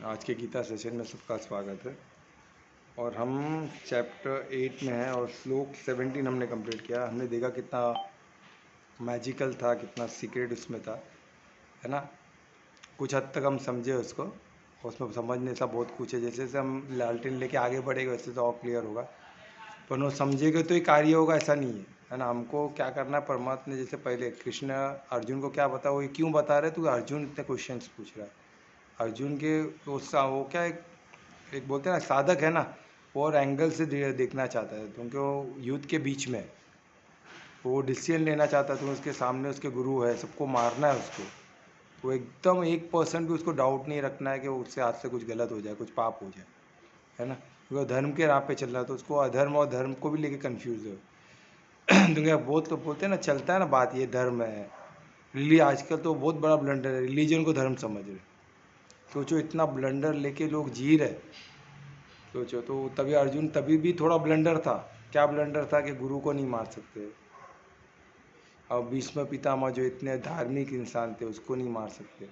आज के गीता सेशन में सबका स्वागत है। और हम चैप्टर 8 में हैं और श्लोक 17 हमने कंप्लीट किया। हमने देखा कितना मैजिकल था, कितना सीक्रेट उसमें था, है ना। कुछ हद तक हम समझे उसको, उसमें समझने सा बहुत कुछ है। जैसे जैसे हम लालटेन लेके आगे बढ़ेंगे वैसे तो और क्लियर होगा, पर वो समझेंगे तो ही कार्य होगा, ऐसा नहीं है ना। हमको क्या करना है, परमात्मा ने जैसे पहले कृष्ण अर्जुन को क्या बता, वो ये क्यों बता रहे, तो अर्जुन इतने क्वेश्चंस पूछ रहा है। अर्जुन के वो क्या एक बोलते हैं ना, साधक है ना, वो और एंगल से देखना चाहता है, क्योंकि वो युद्ध के बीच में वो डिसीजन लेना चाहता है। तो उसके सामने उसके गुरु है, सबको मारना है उसको। वो एकदम 1% भी उसको डाउट नहीं रखना है कि उससे हाथ से कुछ गलत हो जाए, कुछ पाप हो जाए, है ना। क्योंकि वो धर्म के राह पे चल रहा है, तो उसको अधर्म और धर्म को भी लेके कन्फ्यूज है। क्योंकि बहुत तो बोलते हैं ना, चलता है ना बात, ये धर्म है आजकल तो बहुत बड़ा ब्लंडर है, रिलीजन को धर्म समझ रहे। सोचो इतना ब्लंडर लेके लोग जी रहे, सोचो। तो तभी अर्जुन तभी भी थोड़ा ब्लंडर था। क्या ब्लंडर था कि गुरु को नहीं मार सकते, और भीष्म पितामह जो इतने धार्मिक इंसान थे उसको नहीं मार सकते।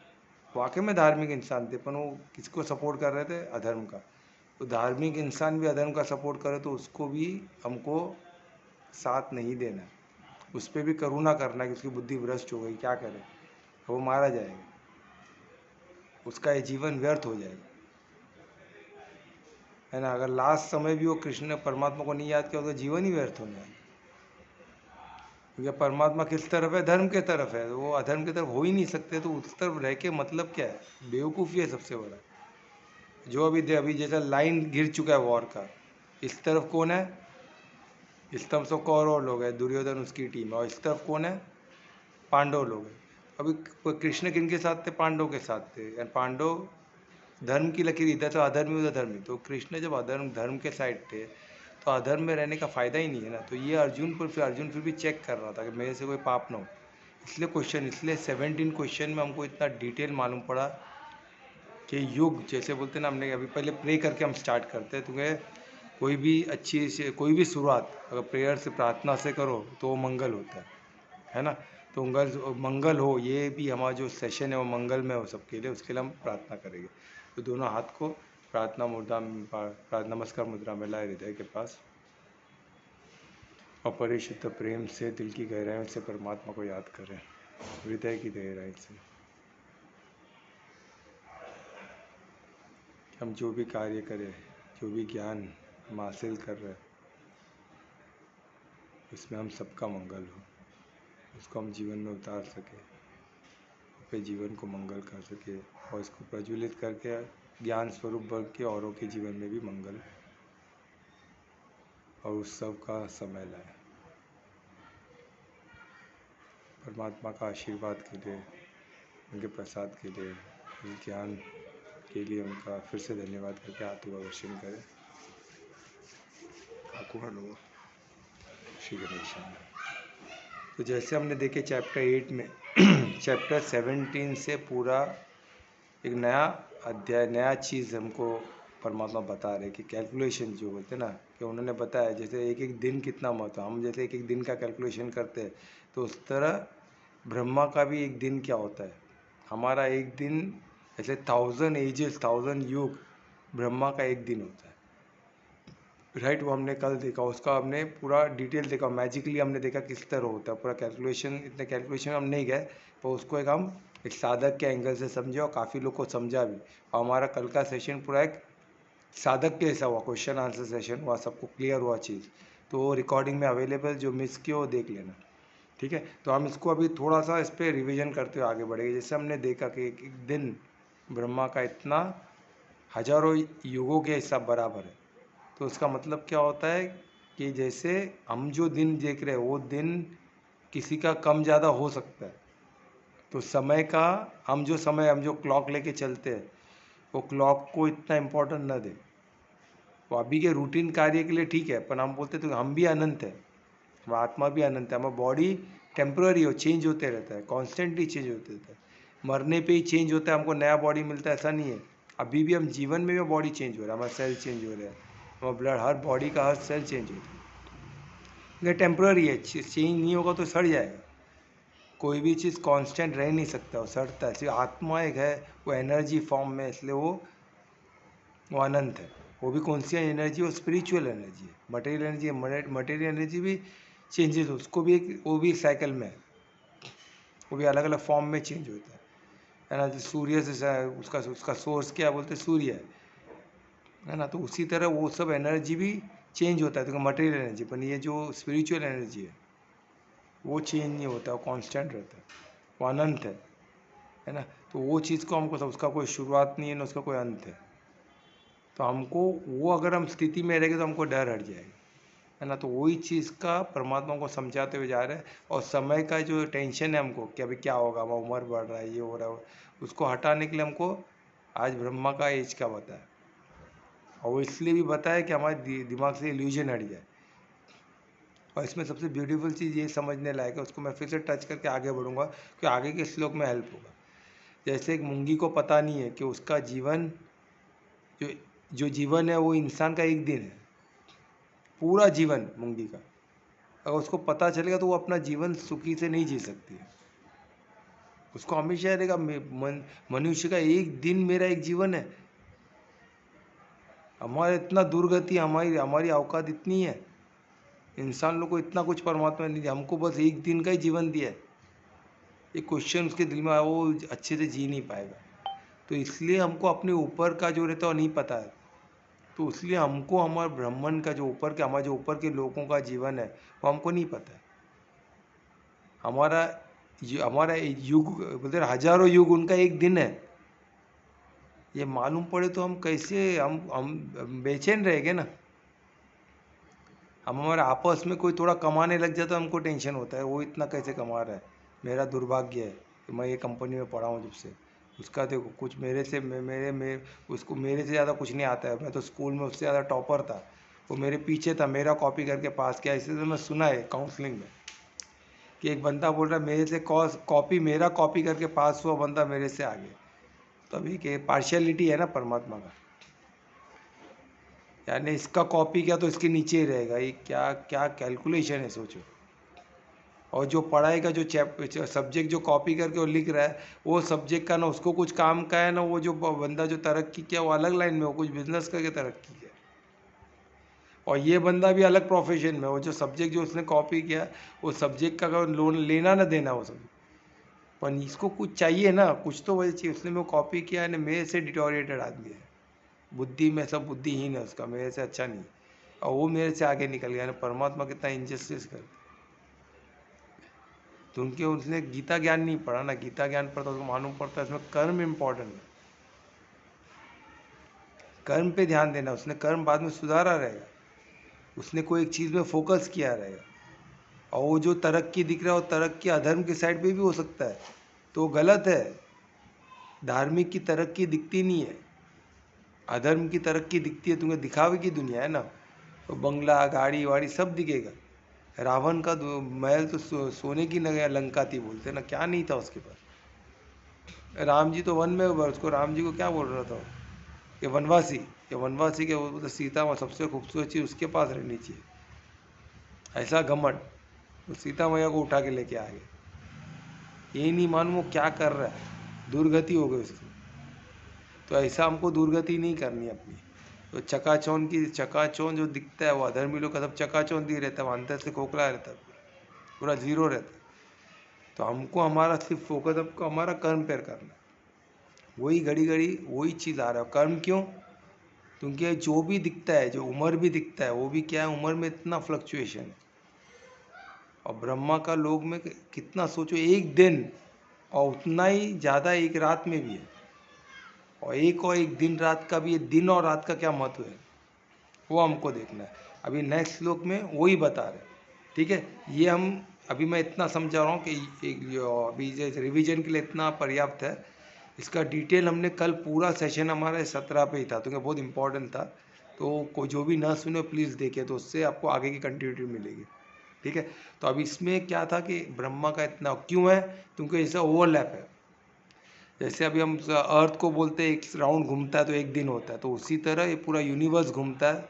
वाकई में धार्मिक इंसान थे, पर वो किसको सपोर्ट कर रहे थे, अधर्म का। तो धार्मिक इंसान भी अधर्म का सपोर्ट करे तो उसको भी हमको साथ नहीं देना, उस पर भी करुणा करना कि उसकी बुद्धि भ्रष्ट हो गई, क्या करे, वो मारा जाएगा, उसका ये जीवन व्यर्थ हो जाएगा, है ना। अगर लास्ट समय भी वो कृष्ण परमात्मा को नहीं याद किया तो जीवन ही व्यर्थ होने वाला। क्योंकि परमात्मा किस तरफ है, धर्म के तरफ है, वो अधर्म की तरफ हो ही नहीं सकते। तो उस तरफ रह के मतलब क्या है, बेवकूफ़ी है सबसे बड़ा। जो अभी जैसा लाइन गिर चुका है वॉर का, इस तरफ कौन है, इस तरफ तो कौरव लोग हैं, दुर्योधन उसकी टीम है, और इस तरफ कौन है, पांडव लोग हैं। अभी कृष्ण किन के साथ थे, पांडव के साथ थे, यानी पांडव धर्म की लकीर, इधर तो अधर्मी उधर धर्मी। तो कृष्ण जब अधर्म धर्म के साइड थे तो अधर्म में रहने का फ़ायदा ही नहीं है ना। तो ये अर्जुन फिर भी चेक कर रहा था कि मेरे से कोई पाप ना हो। इसलिए 17 क्वेश्चन में हमको इतना डिटेल मालूम पड़ा कि युग जैसे बोलते हैं ना, हमने अभी पहले प्रे करके हम स्टार्ट करते हैं। क्योंकि कोई भी शुरुआत अगर प्रेयर से, प्रार्थना से करो तो वो मंगल होता है ना। तो मंगल हो, ये भी हमारा जो सेशन है वो मंगल में हो सबके लिए, उसके लिए हम प्रार्थना करेंगे। तो दोनों हाथ को प्रार्थना मुद्रा नमस्कार मुद्रा में लाए हृदय के पास, और परिशुद्ध प्रेम से दिल की गहराई से परमात्मा को याद करें, हृदय की गहराई से। हम जो भी कार्य करें, जो भी ज्ञान हम हासिल कर रहे हैं, उसमें हम सबका मंगल हो, उसको हम जीवन में उतार सके, अपने जीवन को मंगल कर सके, और इसको प्रज्वलित करके ज्ञान स्वरूप बन के औरों के जीवन में भी मंगल और उत्सव का समय लाए। परमात्मा का आशीर्वाद के लिए, उनके प्रसाद के लिए, इस ज्ञान के लिए उनका फिर से धन्यवाद करके आत्मा दर्शन करें। श्री गणेश। तो जैसे हमने देखे चैप्टर 8 में चैप्टर 17 से पूरा एक नया अध्याय, नया चीज़ हमको परमात्मा बता रहे कि कैलकुलेशन जो बोलते हैं ना, कि उन्होंने बताया जैसे एक एक दिन कितना महत्व, हम जैसे एक एक दिन का कैलकुलेशन करते हैं, तो उस तरह ब्रह्मा का भी एक दिन क्या होता है, हमारा एक दिन ऐसे 1000 एजेस, 1000 युग ब्रह्मा का एक दिन होता है, राइट। वो हमने कल देखा, उसका हमने पूरा डिटेल देखा, मैजिकली हमने देखा किस तरह होता है पूरा कैलकुलेशन। इतने कैलकुलेशन हम नहीं गए, पर उसको एक साधक के एंगल से समझे, और काफ़ी लोग को समझा भी। और हमारा कल का सेशन पूरा एक साधक के जैसा हुआ, क्वेश्चन आंसर सेशन हुआ, सबको क्लियर हुआ चीज़। तो वो रिकॉर्डिंग में अवेलेबल, जो मिस किया वो देख लेना, ठीक है। तो हम इसको अभी थोड़ा सा इस पर रिविजन करते हुए आगे बढ़ेंगे। जैसे हमने देखा कि एक एक दिन ब्रह्मा का इतना हजारों युगों के हिसाब बराबर है। तो उसका मतलब क्या होता है कि जैसे हम जो दिन देख रहे हैं वो दिन किसी का कम ज़्यादा हो सकता है। तो समय का हम जो क्लॉक लेके चलते हैं, वो क्लॉक को इतना इम्पोर्टेंट ना दे। वो अभी के रूटीन कार्य के लिए ठीक है, पर हम बोलते तो हम भी अनंत है, हमारा आत्मा भी अनंत है। हमारा बॉडी टेम्प्रेरी हो, चेंज होते रहता है, कॉन्स्टेंटली चेंज होते रहता है। मरने पे ही चेंज होता है, हमको नया बॉडी मिलता है, ऐसा नहीं है। अभी भी हम जीवन में भी बॉडी चेंज हो रहा है, हमारा सेल चेंज हो रहा है, हमारा ब्लड, हर बॉडी का हर सेल चेंज होता है। ये टेम्प्रेरी है, चेंज नहीं होगा तो सड़ जाएगा। कोई भी चीज़ कांस्टेंट रह नहीं सकता, वो सड़ता है। सिर्फ आत्मा एक है, वो एनर्जी फॉर्म में, इसलिए वो वो अनंत है। वो भी कौन सी एनर्जी? वो स्पिरिचुअल एनर्जी है। मटेरियल एनर्जी है, मटेरियल एनर्जी भी चेंजेस, उसको भी एक, वो भी साइकिल में है, वो भी अलग अलग फॉर्म में चेंज होता है ना। सूर्य से उसका सोर्स क्या बोलते हैं? सूर्य है ना। तो उसी तरह वो सब एनर्जी भी चेंज होता है, तो मटेरियल एनर्जी। पर ये जो स्पिरिचुअल एनर्जी है वो चेंज नहीं होता, वो कांस्टेंट रहता है, वो अनंत है ना। तो वो चीज़ को हमको, उसका कोई शुरुआत नहीं है ना उसका कोई अंत है। तो हमको वो, अगर हम स्थिति में रहेंगे तो हमको डर हट जाएगा, है ना। तो वही चीज़ का परमात्मा को समझाते हुए जा रहे हैं। और समय का जो टेंशन है हमको कि अभी क्या होगा, हमारा उम्र बढ़ रहा है, ये हो रहा है, उसको हटाने के लिए हमको आज ब्रह्मा का एज का बताया। और वो इसलिए भी बताया कि हमारे दिमाग से इल्यूजन हट जाए। और इसमें सबसे ब्यूटीफुल चीज़ ये समझने लायक है, उसको मैं फिर से टच करके आगे बढ़ूंगा कि आगे के श्लोक में हेल्प होगा। जैसे एक मूंगी को पता नहीं है कि उसका जीवन, जो जो जीवन है वो इंसान का एक दिन है, पूरा जीवन मूंगी का। अगर उसको पता चलेगा तो वो अपना जीवन सुखी से नहीं जी सकती है। उसको हमेशा रहेगा मनुष्य का एक दिन मेरा एक जीवन है। हमारा इतना दुर्गति, हमारी हमारी औकात इतनी है, इंसान लोग को इतना कुछ परमात्मा ने दिया, हमको बस एक दिन का ही जीवन दिया है। एक क्वेश्चन उसके दिल में आया, वो अच्छे से जी नहीं पाएगा। तो इसलिए हमको अपने ऊपर का जो रहता है वो नहीं पता है। तो इसलिए हमको हमारे ब्राह्मण का जो ऊपर के, हमारे जो ऊपर के लोगों का जीवन है वो हमको नहीं पता है। हमारा युग बोलते हजारों युग, उनका एक दिन है। ये मालूम पड़े तो हम कैसे, हम बेचैन रहेंगे ना। हम हमारे आपस में कोई थोड़ा कमाने लग जाता है, हमको टेंशन होता है, वो इतना कैसे कमा रहा है। मेरा दुर्भाग्य है कि मैं ये कंपनी में पढ़ा हूँ जब से, उसका देखो कुछ मेरे से उसको मेरे से ज़्यादा कुछ नहीं आता है। मैं तो स्कूल में उससे ज़्यादा टॉपर था, वो मेरे पीछे था, मेरा कॉपी करके पास किया। इससे तो मैं सुना है काउंसलिंग में कि एक बंदा बोल रहा है मेरे से मेरा कॉपी करके पास हुआ बंदा मेरे से आगे। तो अभी के पार्शियलिटी है ना परमात्मा का, यानी इसका कॉपी किया तो इसके नीचे ही रहेगा। ये क्या क्या कैलकुलेशन है, सोचो। और जो पढ़ाई का जो सब्जेक्ट जो कॉपी करके वो लिख रहा है, वो सब्जेक्ट का ना उसको कुछ काम का है ना, वो जो बंदा जो तरक्की किया वो अलग लाइन में, वो कुछ बिजनेस करके तरक्की किया। और ये बंदा भी अलग प्रोफेशन में, वो जो सब्जेक्ट जो उसने कॉपी किया, वो सब्जेक्ट का अगर लोन लेना ना देना वो सब, पर इसको कुछ चाहिए ना, कुछ तो वजह चाहिए। उसने वो कॉपी किया है ना, मेरे से डिटोरिएटेड आदमी है, बुद्धि में सब बुद्धिहीन है उसका, मेरे से अच्छा नहीं, और वो मेरे से आगे निकल गया ना। परमात्मा कितना इनजस्टिस करते। तो उनके उसने गीता ज्ञान नहीं पढ़ा ना, गीता ज्ञान पढ़ता उसको मालूम पड़ता है इसमें कर्म इम्पोर्टेंट है, कर्म पे ध्यान देना। उसने कर्म बाद में सुधारा रहेगा, उसने कोई एक चीज़ में फोकस किया रहेगा। और वो जो तरक्की दिख रहा है वो तरक्की अधर्म की साइड पे भी हो सकता है, तो गलत है। धार्मिक की तरक्की दिखती नहीं है, अधर्म की तरक्की दिखती है। तुम्हें दिखावे की दुनिया है ना, तो बंगला गाड़ी वाड़ी सब दिखेगा। रावण का महल तो सोने की लंका थी बोलते ना, क्या नहीं था उसके पास। राम जी तो वन में, उसको राम जी को क्या बोल रहा था ये वनवासी, ये वनवासी के तो सीता माँ सबसे खूबसूरत चीज़ उसके पास रहनी चाहिए, ऐसा घमंड। तो सीता मैया को उठा के लेके आ गए। यही नहीं मालूम वो क्या कर रहा है, दुर्गति हो गई उसकी। तो ऐसा हमको दुर्गति नहीं करनी अपनी। तो चकाचौंध जो दिखता है वो अधर्मी लोग का सब चकाचौंध ही रहता है, वो अंदर से खोखला रहता है, पूरा जीरो रहता है। तो हमको हमारा सिर्फ फोकस हमको हमारा कर्म पर करना है। वही घड़ी घड़ी वही चीज़ आ रहा है। कर्म क्यों? क्योंकि जो भी दिखता है, जो उम्र भी दिखता है, वो भी क्या है, उम्र में इतना फ्लक्चुएशन है। और ब्रह्मा का लोग में कितना, सोचो, एक दिन और उतना ही ज़्यादा एक रात में भी है। और एक दिन रात का भी है, दिन और रात का क्या महत्व है वो हमको देखना है। अभी नेक्स्ट श्लोक में वही बता रहे, ठीक है। ये हम अभी मैं इतना समझा रहा हूँ कि अभी रिवीजन के लिए इतना पर्याप्त है। इसका डिटेल हमने कल पूरा सेशन हमारा 17 पे ही था, तो बहुत इंपॉर्टेंट था। तो कोई जो भी ना सुने प्लीज़ देखे, तो उससे आपको आगे की कंटिन्यूटी मिलेगी, ठीक है। तो अब इसमें क्या था कि ब्रह्मा का इतना क्यों है, क्योंकि ऐसा ओवरलैप है। जैसे अभी हम अर्थ को बोलते हैं एक राउंड घूमता है तो एक दिन होता है, तो उसी तरह ये पूरा यूनिवर्स घूमता है।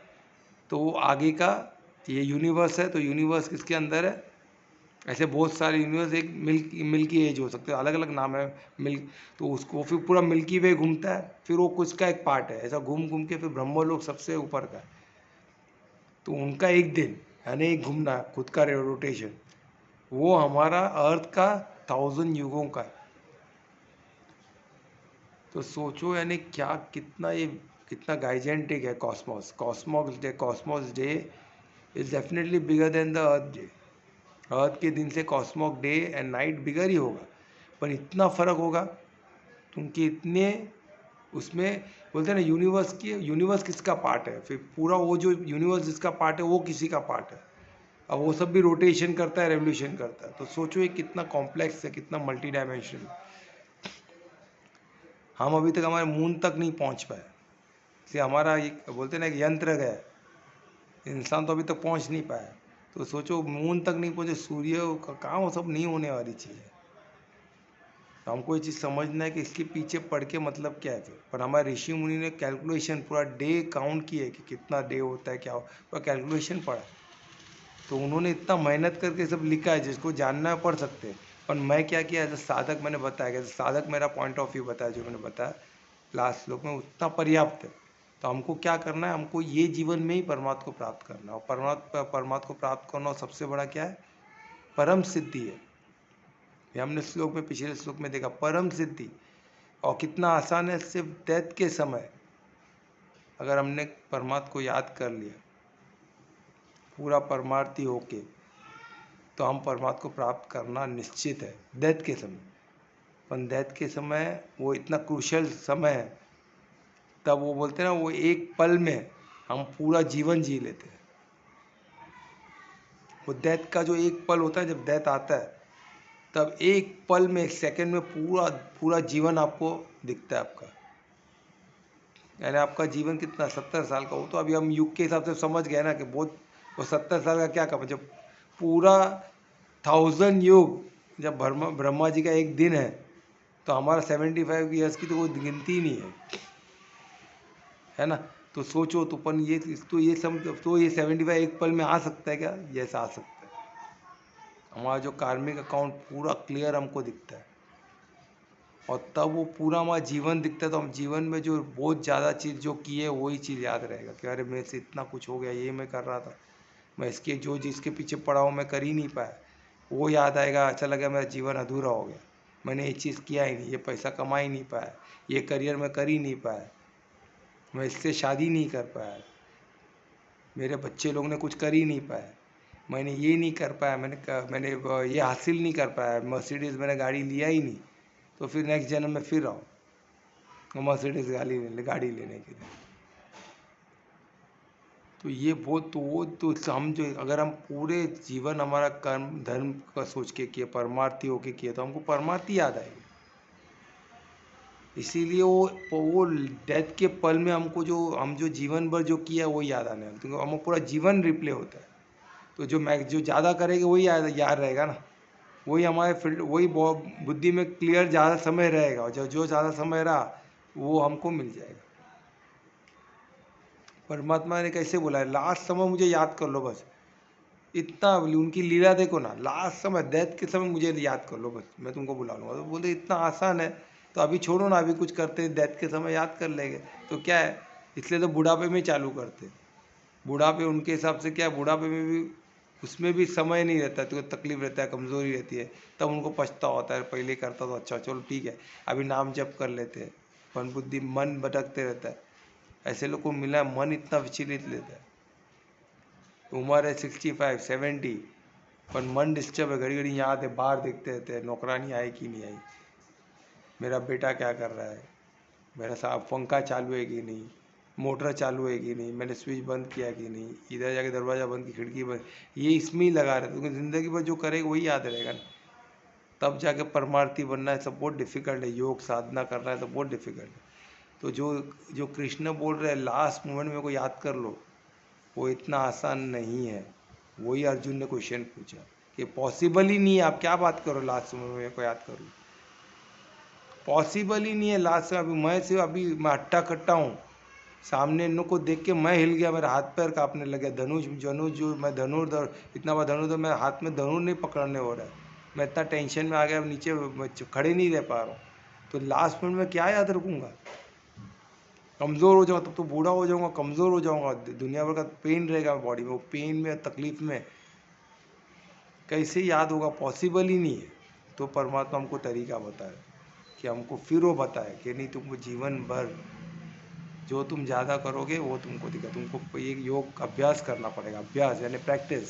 तो वो आगे का ये यूनिवर्स है, तो यूनिवर्स किसके अंदर है? ऐसे बहुत सारे यूनिवर्स, एक मिल्की एज हो सकते हैं, अलग अलग नाम है मिल्क। तो उसको फिर पूरा मिल्की वे घूमता है, फिर वो कुछ का एक पार्ट है, ऐसा घूम घूम के फिर ब्रह्मलोक सबसे ऊपर का है। तो उनका एक दिन यानी एक घूमना खुद का रोटेशन, वो हमारा अर्थ का 1000 युगों का है। तो सोचो यानी क्या, कितना ये कितना गाइजेंटिक है cosmos. Cosmos day is definitely bigger than the earth day. Earth के दिन से cosmos day and night bigger ही होगा, पर इतना फर्क होगा क्योंकि इतने उसमें बोलते हैं ना, यूनिवर्स किसका पार्ट है, फिर पूरा वो जो यूनिवर्स जिसका पार्ट है वो किसी का पार्ट है। अब वो सब भी रोटेशन करता है, रेवोल्यूशन करता है। तो सोचो ये कितना कॉम्प्लेक्स है, कितना मल्टी डायमेंशनल। हम अभी तक हमारे मून तक नहीं पहुंच पाए, इसलिए हमारा एक बोलते हैं ना, एक यंत्र गया, इंसान तो अभी तक पहुंच नहीं पाया। तो सोचो मून तक नहीं पहुंचे, सूर्य का कहाँ, वो सब नहीं होने वाली चीज़ है। तो हमको ये चीज़ समझना है कि इसके पीछे पढ़ के मतलब क्या है फिर। पर हमारे ऋषि मुनि ने कैलकुलेशन पूरा डे काउंट किया है कि कितना डे होता है, क्या पूरा कैलकुलेशन पढ़ा। तो उन्होंने इतना मेहनत करके सब लिखा है, जिसको जानना है पढ़ सकते हैं। पर मैं क्या किया एज अ साधक, मैंने बताया कि साधक मेरा पॉइंट ऑफ व्यू बताया, जो मैंने बताया लास्ट श्लोक में, उतना पर्याप्त है। तो हमको क्या करना है, हमको ये जीवन में ही परमात्मा को प्राप्त करना है। और परमात्मा को प्राप्त करना सबसे बड़ा क्या है, परम सिद्धि है। ये हमने श्लोक में, पिछले श्लोक में देखा, परम सिद्धि। और कितना आसान है, सिर्फ डेथ के समय अगर हमने परमात्मा को याद कर लिया पूरा परमार्थी होके, तो हम परमात्मा को प्राप्त करना निश्चित है डेथ के समय। पर डेथ के समय वो इतना क्रूशल समय है, तब वो बोलते हैं ना, वो एक पल में हम पूरा जीवन जी लेते हैं। वो डेथ का जो एक पल होता है, जब डेथ आता है, तब एक पल में, एक सेकंड में पूरा पूरा जीवन आपको दिखता है आपका। यानी आपका जीवन कितना, 70 साल का हो, तो अभी हम युग के हिसाब से समझ गए ना कि बहुत, वो 70 साल का क्या काम, जब पूरा 1000 युग, जब ब्रह्मा जी का एक दिन है, तो हमारा 75 ईयर्स की तो कोई गिनती ही नहीं है ना। तो सोचो, तो अपन ये तो ये समझ, तो ये 75 एक पल में आ सकता है क्या, यस आ सकता है। हमारा जो कार्मिक अकाउंट पूरा क्लियर हमको दिखता है, और तब वो पूरा हमारा जीवन दिखता है। तो हम जीवन में जो बहुत ज़्यादा चीज़ जो की है, वही चीज़ याद रहेगा कि अरे मेरे से इतना कुछ हो गया, ये मैं कर रहा था, मैं इसके जो जिसके पीछे पड़ा हूँ मैं कर ही नहीं पाया, वो याद आएगा। अच्छा लगा, मेरा जीवन अधूरा हो गया, मैंने ये चीज़ किया ही नहीं, ये पैसा कमा ही नहीं पाया, ये करियर में कर ही नहीं पाया, मैं इससे शादी नहीं कर पाया, मेरे बच्चे लोग ने कुछ कर ही नहीं पाया, मैंने ये नहीं कर पाया, मैंने ये हासिल नहीं कर पाया, मर्सिडीज़ मैंने गाड़ी लिया ही नहीं। तो फिर नेक्स्ट जन्म में फिर आओ मर्सिडीज़ गाड़ी लेने के लिए। तो ये बहुत, तो वो तो हम जो, अगर हम पूरे जीवन हमारा कर्म धर्म का सोच के किए, परमार्थी होके किए, तो हमको परमार्थी याद आएगी। इसीलिए वो डेथ के पल में हमको हम जो जीवन भर जो किया वो याद आने वाला, क्योंकि हम पूरा जीवन रिप्ले होता है। तो जो ज़्यादा करेंगे वही याद रहेगा ना, वही हमारे फील्ड, वही बुद्धि में क्लियर ज़्यादा समय रहेगा, और जो ज़्यादा समय रहा वो हमको मिल जाएगा। परमात्मा ने कैसे बोला है, लास्ट समय मुझे याद कर लो बस, इतना उनकी लीला देखो ना, लास्ट समय डेथ के समय मुझे याद कर लो बस, मैं तुमको बुला लूँगा। तो बोलते इतना आसान है, तो अभी छोड़ो ना, अभी कुछ करते हैं, डेथ के समय याद कर लेंगे तो क्या है। इसलिए तो बुढ़ापे में चालू करते, बुढ़ापे उनके हिसाब से क्या है, बुढ़ापे में भी उसमें भी समय नहीं रहता, तो तकलीफ रहता है, कमज़ोरी रहती है, तब उनको पछतावा होता है, पहले करता तो अच्छा, चलो ठीक है अभी नाम जप कर लेते हैं। मन बुद्धि मन भटकते रहता है, ऐसे लोग को मिला, मन इतना विचलित लेता है। उम्र है 65 70, पर मन डिस्टर्ब है, घड़ी घड़ी यहाँ आते बाहर देखते रहते हैं, नौकरानी आई कि नहीं आई, मेरा बेटा क्या कर रहा है, मेरा साहब पंखा चालू है कि नहीं, मोटर चालू है कि नहीं, मैंने स्विच बंद किया कि नहीं, इधर जाके दरवाज़ा बंद की, खिड़की बंद, ये इसमें ही लगा रहता है, क्योंकि ज़िंदगी भर जो करेगा वही याद रहेगा ना। तब जाके परमार्थी बनना है, सब बहुत डिफ़िकल्ट है, योग साधना करना है तो बहुत डिफ़िकल्ट है। तो जो जो कृष्ण बोल रहे हैं लास्ट मोमेंट में को याद कर लो, वो इतना आसान नहीं है। वही अर्जुन ने क्वेश्चन पूछा कि पॉसिबल ही नहीं है, आप क्या बात करो लास्ट मोमेंट में को याद करो, पॉसिबल ही नहीं है लास्ट में। अभी मैं हट्टा कट्टा हूँ, सामने इन लोग को देख के मैं हिल गया, मेरा हाथ पैर कांपने लगे। धनुष जनुष जो मैं धनुर्धर, इतना बड़ा धनुर्धर, मैं हाथ में धनुष नहीं पकड़ने हो रहा है। मैं इतना टेंशन में आ गया, नीचे खड़े नहीं रह पा रहा हूँ। तो लास्ट मिनट में क्या याद रखूँगा? कमज़ोर हो जाऊँगा, तब तो बूढ़ा हो जाऊँगा, कमज़ोर हो जाऊँगा, दुनिया भर का पेन रहेगा बॉडी में, वो पेन में, तकलीफ में कैसे याद होगा? पॉसिबल ही नहीं है। तो परमात्मा हमको तरीका बताए कि हमको फिर वो बताए कि नहीं, तुमको जीवन भर जो तुम ज़्यादा करोगे वो तुमको दिखा, तुमको एक योग अभ्यास करना पड़ेगा। अभ्यास यानी प्रैक्टिस,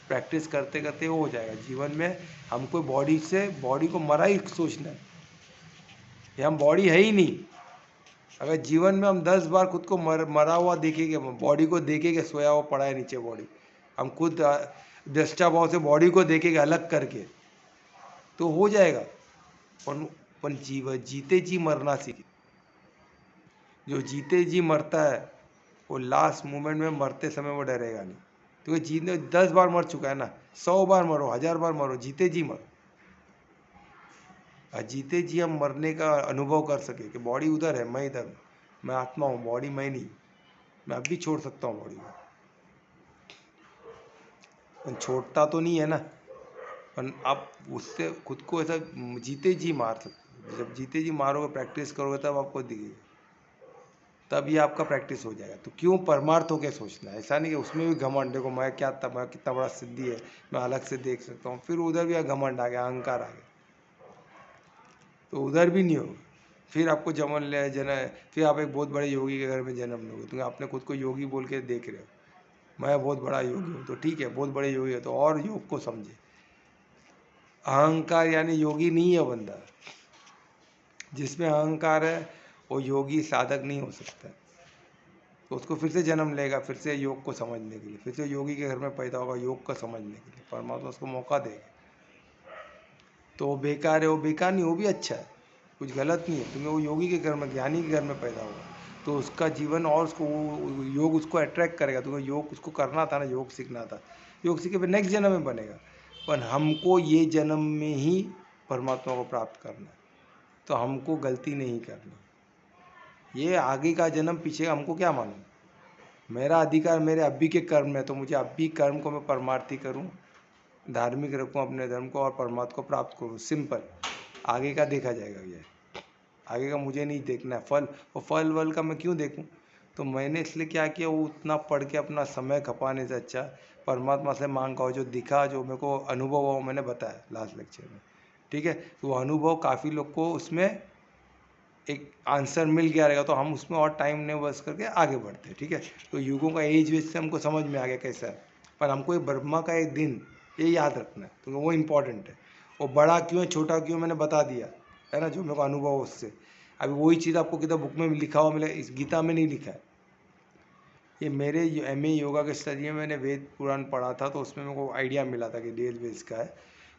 प्रैक्टिस करते करते वो हो जाएगा। जीवन में हमको बॉडी को मरा ही सोचना है, ये हम बॉडी है ही नहीं। अगर जीवन में हम 10 बार खुद को मरा हुआ देखेंगे, बॉडी को देखेंगे सोया हुआ पड़ा है नीचे बॉडी, हम खुद दृष्टा भाव से बॉडी को देखेंगे अलग करके, तो हो जाएगा। पर जीते जी मरना सीखे। जो जीते जी मरता है वो लास्ट मोमेंट में मरते समय वो डरेगा नहीं। तो जीतने 10 बार मर चुका है ना, 100 बार मरो, 1000 बार मरो, जीते जी मरो। जीते जी हम मरने का अनुभव कर सके कि बॉडी उधर है, मैं इधर, मैं आत्मा हूँ, बॉडी मैं नहीं, मैं अभी छोड़ सकता हूँ बॉडी को। पर छोड़ता तो नहीं है ना, पर आप उससे खुद को ऐसा जीते जी मार सकते। जब जीते जी मारोगे, प्रैक्टिस करोगे, तब आपको दिखेगा, तब ये आपका प्रैक्टिस हो जाएगा। तो क्यों परमार्थ होकर सोचना है? ऐसा नहीं कि उसमें भी घमंड, देखो मैं क्या था, मैं कितना बड़ा सिद्धि है, मैं अलग से देख सकता हूँ, फिर उधर भी घमंड आ गया, अहंकार आ गया, तो उधर भी नहीं होगा। फिर आपको फिर आप एक बहुत बड़े योगी के घर में जन्म लोगे, क्योंकि आपने खुद को योगी बोल के देख रहे हो, मैं बहुत बड़ा योगी हूँ। तो ठीक है, बहुत बड़े योगी है तो और योग को समझे। अहंकार यानी योगी नहीं है बंदा। जिसमें अहंकार है वो योगी साधक नहीं हो सकता। तो उसको फिर से जन्म लेगा, फिर से योग को समझने के लिए, फिर से योगी के घर में पैदा होगा योग को समझने के लिए। परमात्मा उसको मौका देगा। तो वो बेकार है, वो बेकार नहीं, वो भी अच्छा है, कुछ गलत नहीं है। तुम्हें वो योगी के घर में, ज्ञानी के घर में पैदा होगा तो उसका जीवन और उसको योग उसको अट्रैक्ट करेगा। तुम्हें योग उसको करना था ना, योग सीखना था, योग सीखे फिर नेक्स्ट जन्म में बनेगा। पर हमको ये जन्म में ही परमात्मा को प्राप्त करना है, तो हमको गलती नहीं करनी। ये आगे का जन्म पीछे हमको क्या मालूम? मेरा अधिकार मेरे अभी के कर्म है, तो मुझे अभी कर्म को मैं परमार्थी करूं, धार्मिक रखूं अपने धर्म को और परमात्मा को प्राप्त करूं। सिंपल। आगे का देखा जाएगा। ये आगे का मुझे नहीं देखना है। फल, और फल वल का मैं क्यों देखूं? तो मैंने इसलिए क्या किया, वो उतना पढ़ के अपना समय खपाने से अच्छा परमात्मा से मांग का जो दिखा, जो मेरे को अनुभव हुआ, मैंने बताया लास्ट लेक्चर में। ठीक है, तो वो अनुभव काफ़ी लोग को उसमें एक आंसर मिल गया रहेगा, तो हम उसमें और टाइम नहीं वेस्ट करके आगे बढ़ते हैं। ठीक है, तो युगों का एज वेज से हमको समझ में आ गया कैसा है। पर हमको ये ब्रह्मा का एक दिन ये याद रखना है, क्योंकि वो इम्पॉर्टेंट है। वो बड़ा क्यों है, छोटा क्यों, मैंने बता दिया है ना, जो मेरे को अनुभव हो उससे। अभी वही चीज़ आपको किताब बुक में लिखा हुआ मिले, इस गीता में नहीं लिखा है। ये मेरे MA योगा के स्टडी में मैंने वेद पुराण पढ़ा था, तो उसमें मेरे को आइडिया मिला था कि डेल बेस का है,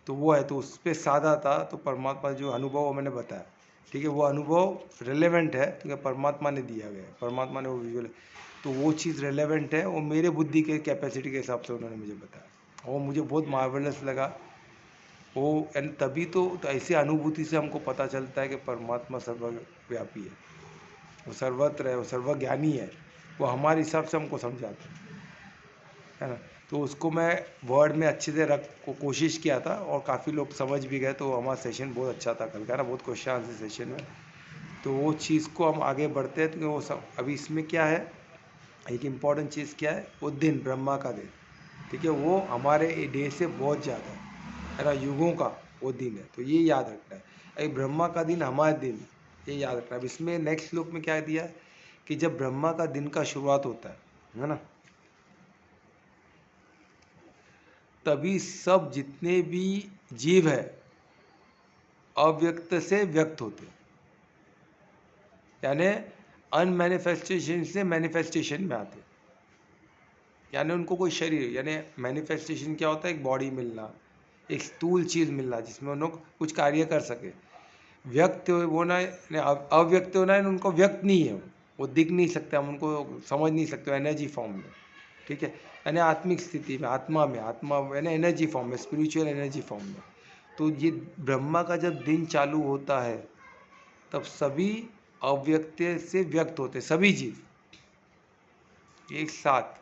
तो वो है, तो उस पर साधा था। तो परमात्मा जो अनुभव वो मैंने बताया। ठीक है, वो अनुभव रिलेवेंट है क्योंकि परमात्मा ने दिया गया है, परमात्मा ने वो विजुअल, तो वो चीज़ रिलेवेंट है, वो मेरे बुद्धि के कैपेसिटी के हिसाब से उन्होंने मुझे बताया, वो मुझे बहुत मार्वलस लगा वो। एंड तभी तो ऐसी अनुभूति से हमको पता चलता है कि परमात्मा सर्वव्यापी है, वो सर्वत्र है, वो सर्वज्ञानी है, वो हमारे हिसाब से हमको समझाता है ना। तो उसको मैं वर्ड में अच्छे से रख को कोशिश किया था और काफ़ी लोग समझ भी गए, तो हमारा सेशन बहुत अच्छा था कल का ना, बहुत क्वेश्चन आंसर सेशन में। तो वो चीज़ को हम आगे बढ़ते हैं, तो वो सब अभी इसमें क्या है, एक इम्पॉर्टेंट चीज़ क्या है, वो दिन ब्रह्मा का दिन। ठीक है, वो हमारे डे से बहुत ज़्यादा है ना, युगों का वो दिन है, तो ये याद रखना है। अभी ब्रह्मा का दिन हमारे दिन, ये याद रखना है। अब इसमें नेक्स्ट श्लोक में क्या दिया है कि जब ब्रह्मा का दिन का शुरुआत होता है ना, तभी सब जितने भी जीव है अव्यक्त से व्यक्त होते, यानी अनमैनिफेस्टेशन से मैनिफेस्टेशन में आते। यानी उनको कोई शरीर, यानी मैनिफेस्टेशन क्या होता है, एक बॉडी मिलना, एक स्थूल चीज़ मिलना जिसमें उन लोग कुछ कार्य कर सके। व्यक्त होना, अव्यक्त होना, उनको व्यक्त नहीं है, वो दिख नहीं सकते, हम उनको समझ नहीं सकते एनर्जी फॉर्म में। ठीक है, यानी आत्मिक स्थिति में, आत्मा में, आत्मा यानी एनर्जी फॉर्म में, स्पिरिचुअल एनर्जी फॉर्म में। तो ये ब्रह्मा का जब दिन चालू होता है तब सभी अव्यक्त से व्यक्त होते, सभी जीव। एक साथ।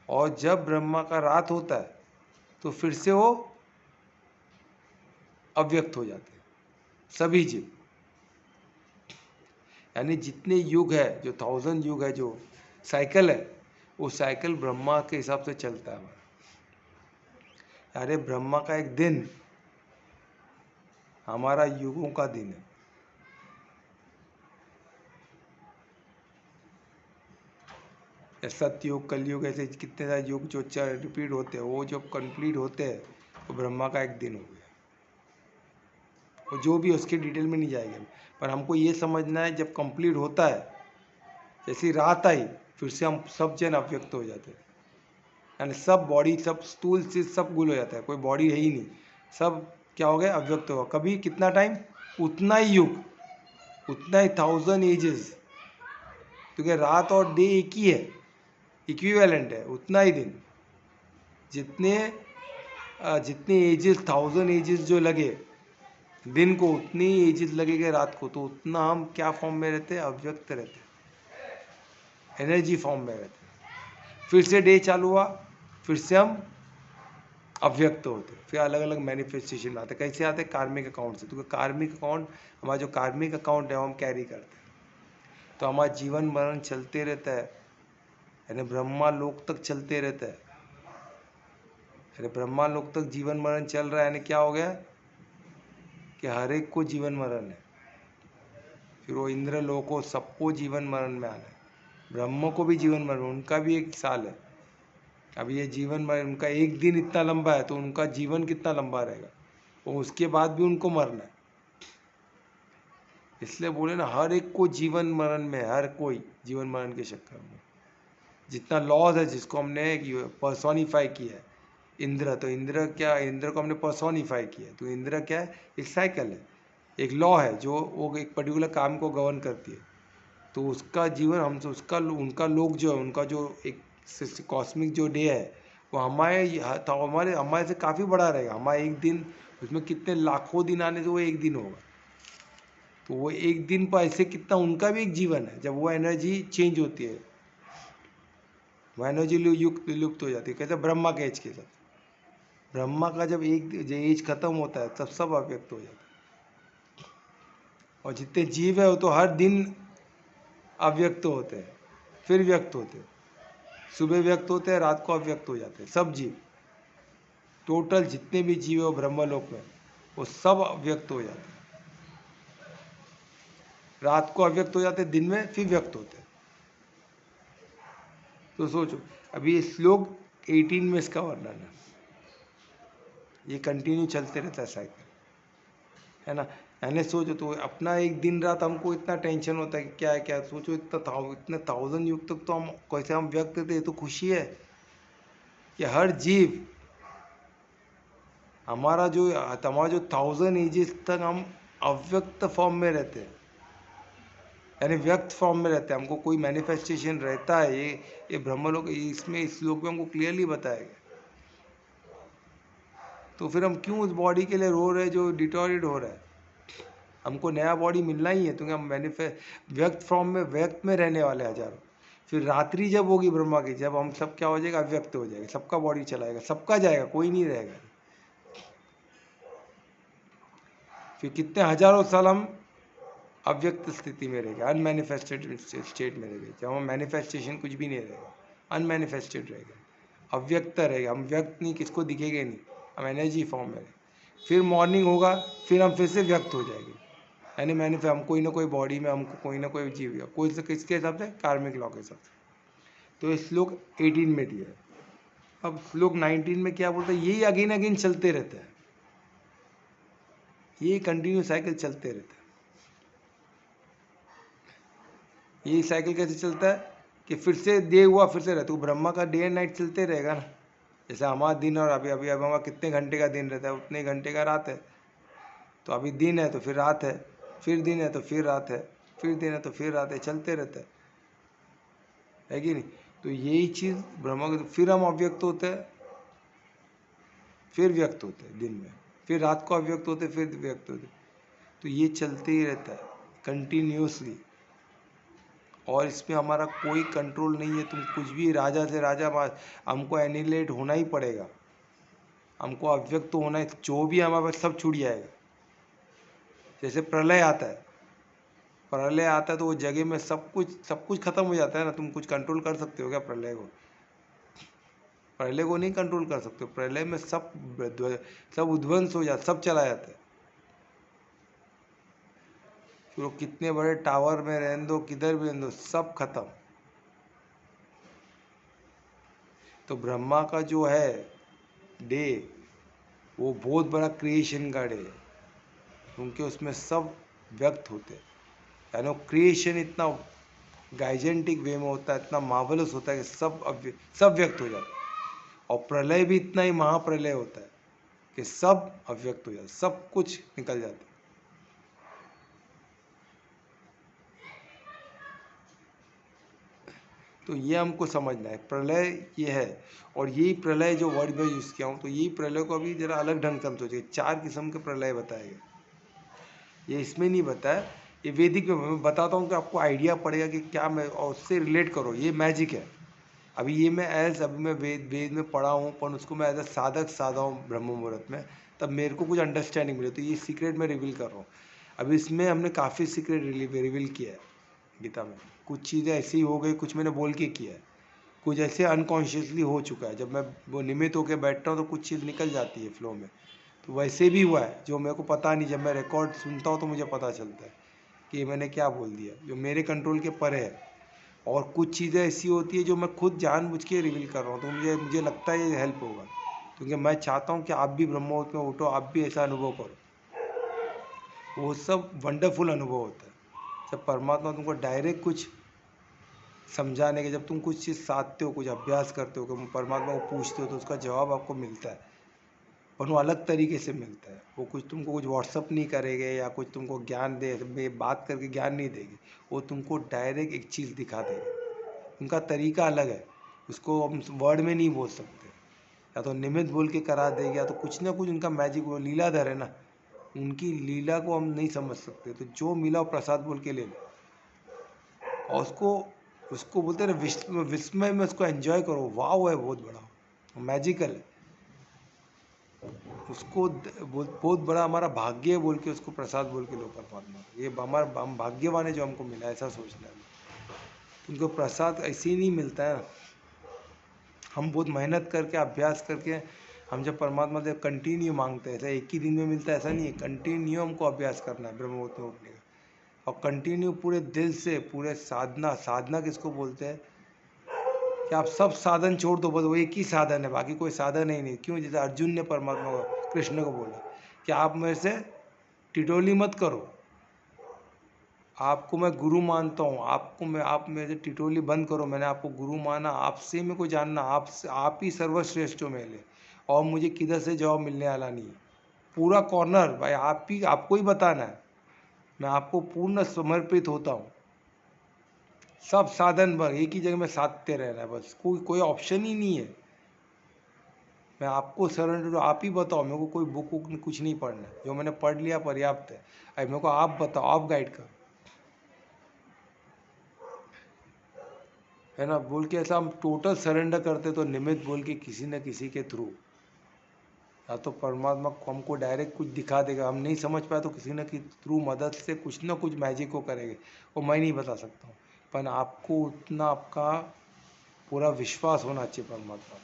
और जब ब्रह्मा का रात होता है तो फिर से वो अव्यक्त हो जाते हैं सभी जीव। यानी जितने युग है, जो 1000 युग है, जो साइकिल है, वो साइकिल ब्रह्मा के हिसाब से चलता है हमारा। अरे ब्रह्मा का एक दिन हमारा युगों का दिन है। सतयुग, कलयुग, ऐसे कितने सारे युग जो रिपीट होते हैं, वो जब कंप्लीट होते हैं तो ब्रह्मा का एक दिन हो गया। और जो भी उसके डिटेल में नहीं जाएंगे, पर हमको ये समझना है जब कंप्लीट होता है, जैसी रात आई फिर से हम सब जन अव्यक्त हो जाते हैं। यानी सब बॉडी, सब स्थूल से सब गुल हो जाता है, कोई बॉडी है ही नहीं, सब क्या हो गया, अव्यक्त होगा। कभी कितना टाइम, उतना ही युग, उतना ही 1000 एजेस, क्योंकि रात और डे एक ही है, इक्विवेलेंट है, उतना ही दिन। जितने जितने एजेस, 1000 एजेस जो लगे दिन को, उतनी एजेस लगेगा रात को, तो उतना हम क्या फॉर्म में रहते हैं, अव्यक्त रहते हैं, एनर्जी फॉर्म में रहते हैं। फिर से डे चालू हुआ, फिर से हम अव्यक्त होते हैं, फिर अलग अलग मैनिफेस्टेशन आते हैं। कैसे आते हैं, कार्मिक अकाउंट से। तो कार्मिक अकाउंट, हमारा जो कार्मिक अकाउंट है वो हम कैरी करते हैं, तो हमारा जीवन मरण चलते रहता है। यानी ब्रह्मा लोक तक चलते रहता है। अरे ब्रह्मा लोक तक जीवन मरण चल रहा है, यानी क्या हो गया कि हर एक को जीवन मरण है। फिर वो इंद्र लोक को, सबको जीवन मरण में आना है। ब्रह्म को भी जीवन मरण, उनका भी एक साल है। अब ये जीवन मरण, उनका एक दिन इतना लंबा है तो उनका जीवन कितना लंबा रहेगा, और उसके बाद भी उनको मरना है। इसलिए बोले ना, हर एक को जीवन मरण में, हर कोई जीवन मरण के चक्कर में। जितना लॉज है, जिसको हमने पर्सोनिफाई किया है, इंद्र, तो इंद्र क्या, इंद्र को हमने पर्सोनिफाई किया है, तो इंद्र क्या है, एक साइकिल है, एक लॉ है, जो वो एक पर्टिकुलर काम को गवर्न करती है। तो उसका जीवन हमसे, उसका उनका लोग जो है, उनका जो एक कॉस्मिक जो डे है, वो हमारे से काफ़ी बड़ा रहेगा। हमारा एक दिन, उसमें कितने लाखों दिन आने से वो एक दिन होगा। तो वो एक दिन पर ऐसे कितना, उनका भी एक जीवन है। जब वो एनर्जी चेंज होती है, वो एनर्जी लुप्त हो जाती है। कैसे, ब्रह्मा के एज के साथ। ब्रह्मा का जब एक एज खत्म होता है, तब सब अव्यक्त हो जाता है। और जितने जीव है वो तो हर दिन अव्यक्त होते हैं, फिर व्यक्त होते हैं। सुबह व्यक्त होते हैं, रात को अव्यक्त हो जाते हैं, सब जीव। टोटल जितने भी जीव है ब्रह्मलोक में, वो सब अव्यक्त हो जाते हैं। रात को अव्यक्त हो जाते हैं, दिन में फिर व्यक्त होते हैं। तो सोचो, अभी ये श्लोक 18 में इसका वर्णन है। ये कंटिन्यू चलते रहता है साइकिल, है ना। यानी सोचो, तो अपना एक दिन रात हमको इतना टेंशन होता है कि क्या है क्या, सोचो इतने 1000 युग तक तो हम कैसे हम व्यक्त थे। ये तो खुशी है कि हर जीव, हमारा जो 1000 एजेस तक हम अव्यक्त फॉर्म में रहते हैं, यानी व्यक्त फॉर्म में रहते हैं। हमको कोई मैनिफेस्टेशन रहता है, ये ब्रह्मलोक, इसमें इस श्लोक में हमको क्लियरली बताया गया। तो फिर हम क्यों उस बॉडी के लिए रो रहे हैं जो डिटोरेट हो रहा है। हमको नया बॉडी मिलना ही है, क्योंकि हम व्यक्त फॉर्म में, व्यक्त में रहने वाले हजारों। फिर रात्रि जब होगी ब्रह्मा की, जब हम सब क्या हो जाएगा, अव्यक्त हो जाएगा, सबका बॉडी चलाएगा, सबका जाएगा, कोई नहीं रहेगा। फिर कितने हजारों साल हम अव्यक्त स्थिति में रहेगा, अनमैनिफेस्टेड स्टेट में रहेगा, जब हम मैनिफेस्टेशन कुछ भी नहीं रहेगा, अनमैनिफेस्टेड रहेगा, अव्यक्त रहेगा। हम व्यक्त नहीं, किसको दिखेंगे नहीं, हम एनर्जी फॉर्म में रहेंगे। फिर मॉर्निंग होगा, फिर हम फिर से व्यक्त हो जाएंगे, यानी हम कोई ना कोई बॉडी में, हमको कोई ना कोई जीव, कोई से किसके हिसाब से, कार्मिक लॉ के हिसाब से। तो श्लोक 18 में दिया है। अब श्लोक 19 में क्या बोलता है, यही अगेन अगेन चलते रहता है, यही कंटिन्यू साइकिल चलते रहता है। यही साइकिल कैसे चलता है कि फिर से डे हुआ, फिर से रहता है। तो ब्रह्मा का डे एंड नाइट चलते रहेगा ना। जैसे हमारा दिन, और अभी अभी अभी हमारा कितने घंटे का दिन रहता है, उतने घंटे का रात है। तो अभी दिन है तो फिर रात है, फिर दिन है तो फिर रात है, फिर दिन है तो फिर रात है, चलते रहता है कि नहीं। तो यही चीज़ ब्रह्मा को, फिर हम अव्यक्त होते हैं, फिर व्यक्त होते हैं दिन में, फिर रात को अव्यक्त होते, फिर व्यक्त होते। तो ये चलते ही रहता है कंटिन्यूसली। और इसमें हमारा कोई कंट्रोल नहीं है। तुम कुछ भी राजा से राजा हमको एनिलेट होना ही पड़ेगा, हमको अव्यक्त तो होना है। जो भी हमारे पास सब छूट जाएगा। जैसे प्रलय आता है, प्रलय आता है तो वो जगह में सब कुछ खत्म हो जाता है ना। तुम कुछ कंट्रोल कर सकते हो क्या प्रलय को? प्रलय को नहीं कंट्रोल कर सकते। प्रलय में सब उध्वंस हो जाता, सब चला जाता है। फिर वो कितने बड़े टावर में रहने दो, किधर भी रहने दो, सब खत्म। तो ब्रह्मा का जो है डे, वो बहुत बड़ा क्रिएशन का डे है, क्योंकि उसमें सब व्यक्त होते हैं। यानी क्रिएशन इतना गाइजेंटिक वे में होता है, इतना मार्वलस होता है कि सब व्यक्त हो जाता है। और प्रलय भी इतना ही महाप्रलय होता है कि सब अव्यक्त हो जाता है, सब कुछ निकल जाता है। तो ये हमको समझना है, प्रलय ये है। और यही प्रलय जो वर्ड में यूज़ किया हूँ, तो यही प्रलय को अभी जरा अलग ढंग से हम सोचेंगे। 4 किस्म के प्रलय बताए गए, ये इसमें नहीं बताया, ये वैदिक में मैं बताता हूँ कि आपको आइडिया पड़ेगा कि क्या मैं, और उससे रिलेट करो। ये मैजिक है। अभी ये मैं अभी मैं वेद में पढ़ा हूँ, पर उसको मैं एज अ साधक साधा हूँ ब्रह्म मुहूर्त में, तब मेरे को कुछ अंडरस्टैंडिंग मिले। तो ये सीक्रेट मैं रिवील कर रहा हूँ। अभी इसमें हमने काफ़ी सीक्रेट रिवील किया है गीता में। कुछ चीज़ें ऐसी हो गई, कुछ मैंने बोल के किया है, कुछ ऐसे अनकॉन्शियसली हो चुका है। जब मैं वो निमित्त होकर बैठता हूँ तो कुछ चीज़ निकल जाती है फ्लो में। तो वैसे भी हुआ है, जो मेरे को पता नहीं, जब मैं रिकॉर्ड सुनता हूँ तो मुझे पता चलता है कि मैंने क्या बोल दिया, जो मेरे कंट्रोल के परे है। और कुछ चीज़ें ऐसी होती है जो मैं खुद जानबूझ के रिवील कर रहा हूँ, तो मुझे लगता है ये हेल्प होगा, क्योंकि मैं चाहता हूँ कि आप भी ब्रह्म मुहूर्त में उठो, आप भी ऐसा अनुभव करो। वो सब वंडरफुल अनुभव होता है जब परमात्मा तुमको डायरेक्ट कुछ समझाने के, जब तुम कुछ चीज़ साधते हो, कुछ अभ्यास करते हो, कि परमात्मा को पूछते हो, तो उसका जवाब आपको मिलता है, पर वो अलग तरीके से मिलता है। वो कुछ तुमको कुछ व्हाट्सअप नहीं करेंगे या कुछ तुमको ज्ञान बात करके ज्ञान नहीं देगी, वो तुमको डायरेक्ट एक चीज़ दिखा देगी। उनका तरीका अलग है, उसको हम वर्ड में नहीं बोल सकते। या तो निमित्त बोल के करा देगी, या तो कुछ ना कुछ उनका मैजिक, वो लीलाधर है ना, उनकी लीला को हम नहीं समझ सकते। तो जो मिला वो प्रसाद बोल के ले लो, और उसको उसको बोलते हैं ना विस्मय में उसको एंजॉय करो। वाव है, बहुत बड़ा मैजिकल है। उसको बहुत बड़ा हमारा भाग्य है बोल के उसको प्रसाद बोल के लो परमात्मा। ये हमारा, हम भाग्यवान है जो हमको मिला, ऐसा सोचना है। उनको प्रसाद ऐसे ही नहीं मिलता है। हम बहुत मेहनत करके, अभ्यास करके, हम जब परमात्मा से कंटिन्यू मांगते हैं, ऐसा एक ही दिन में मिलता है ऐसा नहीं है। कंटिन्यू हमको अभ्यास करना है ब्रह्म मुहूर्त में उठने का, और कंटिन्यू पूरे दिल से, पूरे साधना किसको बोलते हैं कि आप सब साधन छोड़ दो, बस वो एक ही साधन है, बाकी कोई साधन ही नहीं। क्यों? जैसे अर्जुन ने परमात्मा को, कृष्ण को बोला कि आप मेरे से टिटोली मत करो, आपको मैं गुरु मानता हूँ, आप मेरे से टिटोली बंद करो, मैंने आपको गुरु माना, आपसे मेरे को जानना, आप ही सर्वश्रेष्ठ हो मेरे लिए, और मुझे किधर से जवाब मिलने वाला नहीं है। पूरा कॉर्नर भाई आपको ही बताना है, मैं आपको पूर्ण समर्पित होता हूँ। सब साधन भर एक ही जगह में साधते रहना है, बस कोई ऑप्शन ही नहीं है। मैं आपको सरेंडर, आप ही बताओ, मेरे को कोई बुक कुछ नहीं पढ़ना है, जो मैंने पढ़ लिया पर्याप्त है। अरे मेरे को आप बताओ, आप गाइड करो, है ना, बोल के ऐसा हम टोटल सरेंडर करते तो निमित्त बोल के किसी न किसी के थ्रू, या तो परमात्मा को हमको डायरेक्ट कुछ दिखा देगा, हम नहीं समझ पाए तो किसी न किसी थ्रू मदद से कुछ ना कुछ मैजिक को करेंगे, वो मैं नहीं बता सकता हूँ। पर आपको उतना आपका पूरा विश्वास होना चाहिए परमात्मा,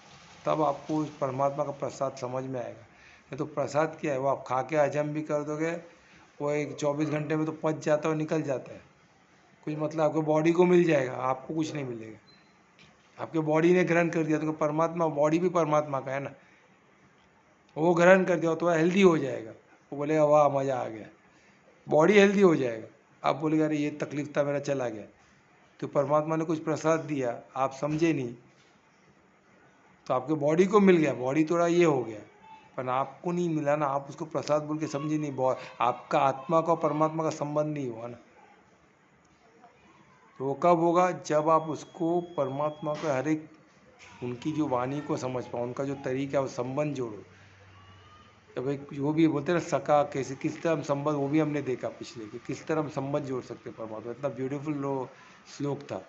तब आपको उस परमात्मा का प्रसाद समझ में आएगा। नहीं तो प्रसाद क्या है, वो आप खा के हजम भी कर दोगे, वो एक 24 घंटे में तो पच जाता है और निकल जाता है। कुछ मतलब आपको बॉडी को मिल जाएगा, आपको कुछ नहीं मिलेगा। आपके बॉडी ने ग्रहण कर दिया तो परमात्मा, बॉडी भी परमात्मा का है ना, वो ग्रहण कर दिया तो हेल्दी हो जाएगा। वो बोलेगा वाह मज़ा आ गया, बॉडी हेल्दी हो जाएगा। आप बोलेगा अरे ये तकलीफ था मेरा चला गया। तो परमात्मा ने कुछ प्रसाद दिया, आप समझे नहीं, तो आपके बॉडी को मिल गया, बॉडी थोड़ा ये हो गया, पर आपको नहीं मिला ना, आप उसको प्रसाद बोल के समझे नहीं। आपका आत्मा का परमात्मा का संबंध नहीं हुआ ना। तो वो कब होगा? जब आप उसको परमात्मा का हर एक, उनकी जो वाणी को समझ पाओ, उनका जो तरीका है, वो संबंध जोड़ो। तो भाई वो भी बोलते हैं ना सका कैसे किस तरह हम संबंध, वो भी हमने देखा पिछले कि किस तरह हम संबंध जोड़ सकते हैं परमात्मा। इतना ब्यूटीफुल श्लोक था।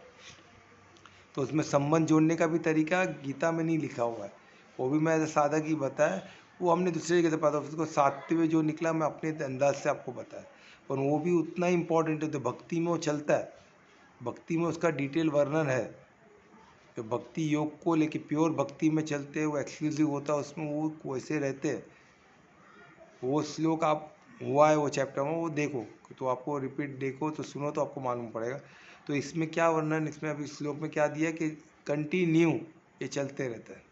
तो उसमें संबंध जोड़ने का भी तरीका गीता में नहीं लिखा हुआ है, वो भी मैं सादा की बताया, वो हमने दूसरे जगह से पता, उसको सातवें में जो निकला मैं अपने अंदाज से आपको बताया, और वो भी उतना इम्पोर्टेंट है। तो भक्ति में वो चलता है, भक्ति में उसका डिटेल वर्णन है। तो भक्ति योग को लेके प्योर भक्ति में चलते हैं, वो एक्सक्लूसिव होता है, उसमें वो वैसे रहते हैं। वो श्लोक आप हुआ है वो चैप्टर में, वो देखो तो आपको रिपीट देखो तो सुनो तो आपको मालूम पड़ेगा। तो इसमें क्या वर्णन, इसमें अभी श्लोक में क्या दिया कि कंटिन्यू ये चलते रहता है,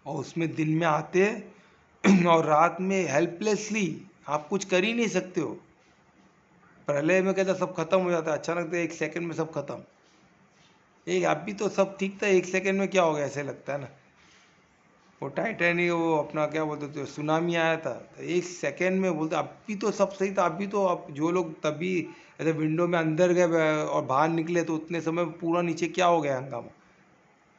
और उसमें दिन में आते और रात में हेल्पलेसली आप कुछ कर ही नहीं सकते हो। प्रलय में कहता सब खत्म हो जाता है, अचानक तो 1 सेकंड में सब खत्म। एक अभी तो सब ठीक था, 1 सेकंड में क्या हो गया ऐसे लगता है ना। वो टाइटैनिक वो अपना क्या बोलते थे सुनामी आया था, तो 1 सेकंड में बोलते अभी तो सब सही था। अभी तो अब जो लोग तभी ऐसे विंडो में अंदर गए और बाहर निकले तो उतने समय में पूरा नीचे क्या हो गया हंगामा।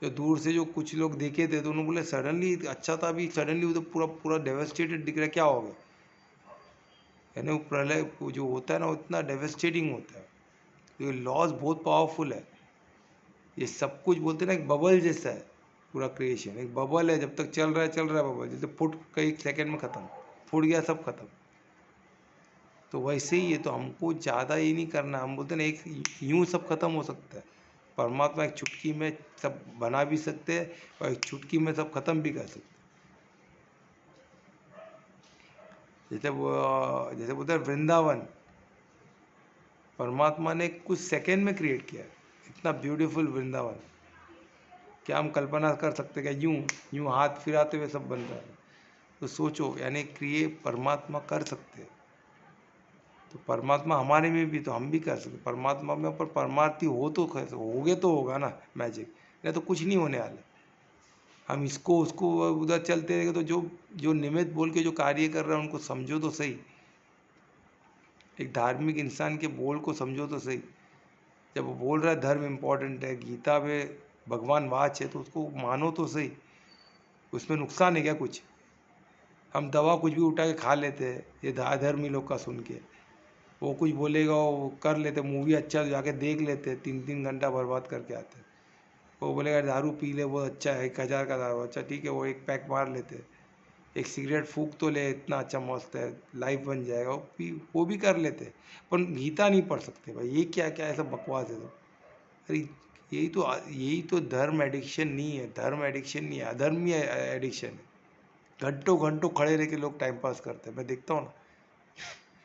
जो दूर से जो कुछ लोग देखे थे तो उन्होंने बोले सडनली अच्छा था, अभी सडनली तो पूरा पूरा डेवस्टेटेड दिख रहा है, क्या हो गया। यानी वो प्रलय जो होता है ना उतना डेवस्टेटिंग होता है। ये लॉज बहुत पावरफुल है। ये सब कुछ बोलते हैं ना एक बबल जैसा है, पूरा क्रिएशन एक बबल है, जब तक चल रहा है बबल, जैसे फुट कई 1 सेकंड में ख़त्म, फूट गया सब खत्म। तो वैसे ही ये तो हमको ज़्यादा ये नहीं करना, हम बोलते हैं ना एक यूं सब खत्म हो सकता है। परमात्मा एक चुटकी में सब बना भी सकते हैं और एक चुटकी में सब खत्म भी कर सकते हैं। जैसे बोलते हैं वृंदावन परमात्मा ने कुछ सेकंड में क्रिएट किया है, इतना ब्यूटीफुल वृंदावन। क्या हम कल्पना कर सकते क्या यूं यूं हाथ फिराते हुए सब बन रहा है। तो सोचो यानी क्रिएट परमात्मा कर सकते हैं। तो परमात्मा हमारे में भी तो हम भी कर सकते परमात्मा में, पर परमार्थी हो तो कैसे होगे तो होगा ना मैजिक, नहीं तो कुछ नहीं होने वाला। हम इसको उसको उधर चलते रहेंगे तो जो जो निमित्त बोल के जो कार्य कर रहा है उनको समझो तो सही। एक धार्मिक इंसान के बोल को समझो तो सही। जब वो बोल रहा है धर्म इम्पोर्टेंट है, गीता में भगवान वाच है, तो उसको मानो तो सही। उसमें नुकसान है क्या कुछ। हम दवा कुछ भी उठा के खा लेते हैं ये अधर्मी लोग का सुन के। वो कुछ बोलेगा वो कर लेते, मूवी अच्छा तो जाके देख लेते, 3-3 घंटा बर्बाद करके आते। वो बोलेगा दारू पी ले वो अच्छा है, 1,000 का दारू, अच्छा ठीक है वो एक पैक मार लेते। एक सिगरेट फूक तो ले, इतना अच्छा मस्त है लाइफ बन जाएगा, वो भी कर लेते। पर गीता नहीं पढ़ सकते भाई, ये क्या क्या ऐसा बकवास है। तो अरे यही तो धर्म एडिक्शन नहीं है, धर्म एडिक्शन नहीं है, अधर्मी एडिक्शन है। घंटों घंटों खड़े रह के लोग टाइम पास करते हैं, मैं देखता हूँ ना।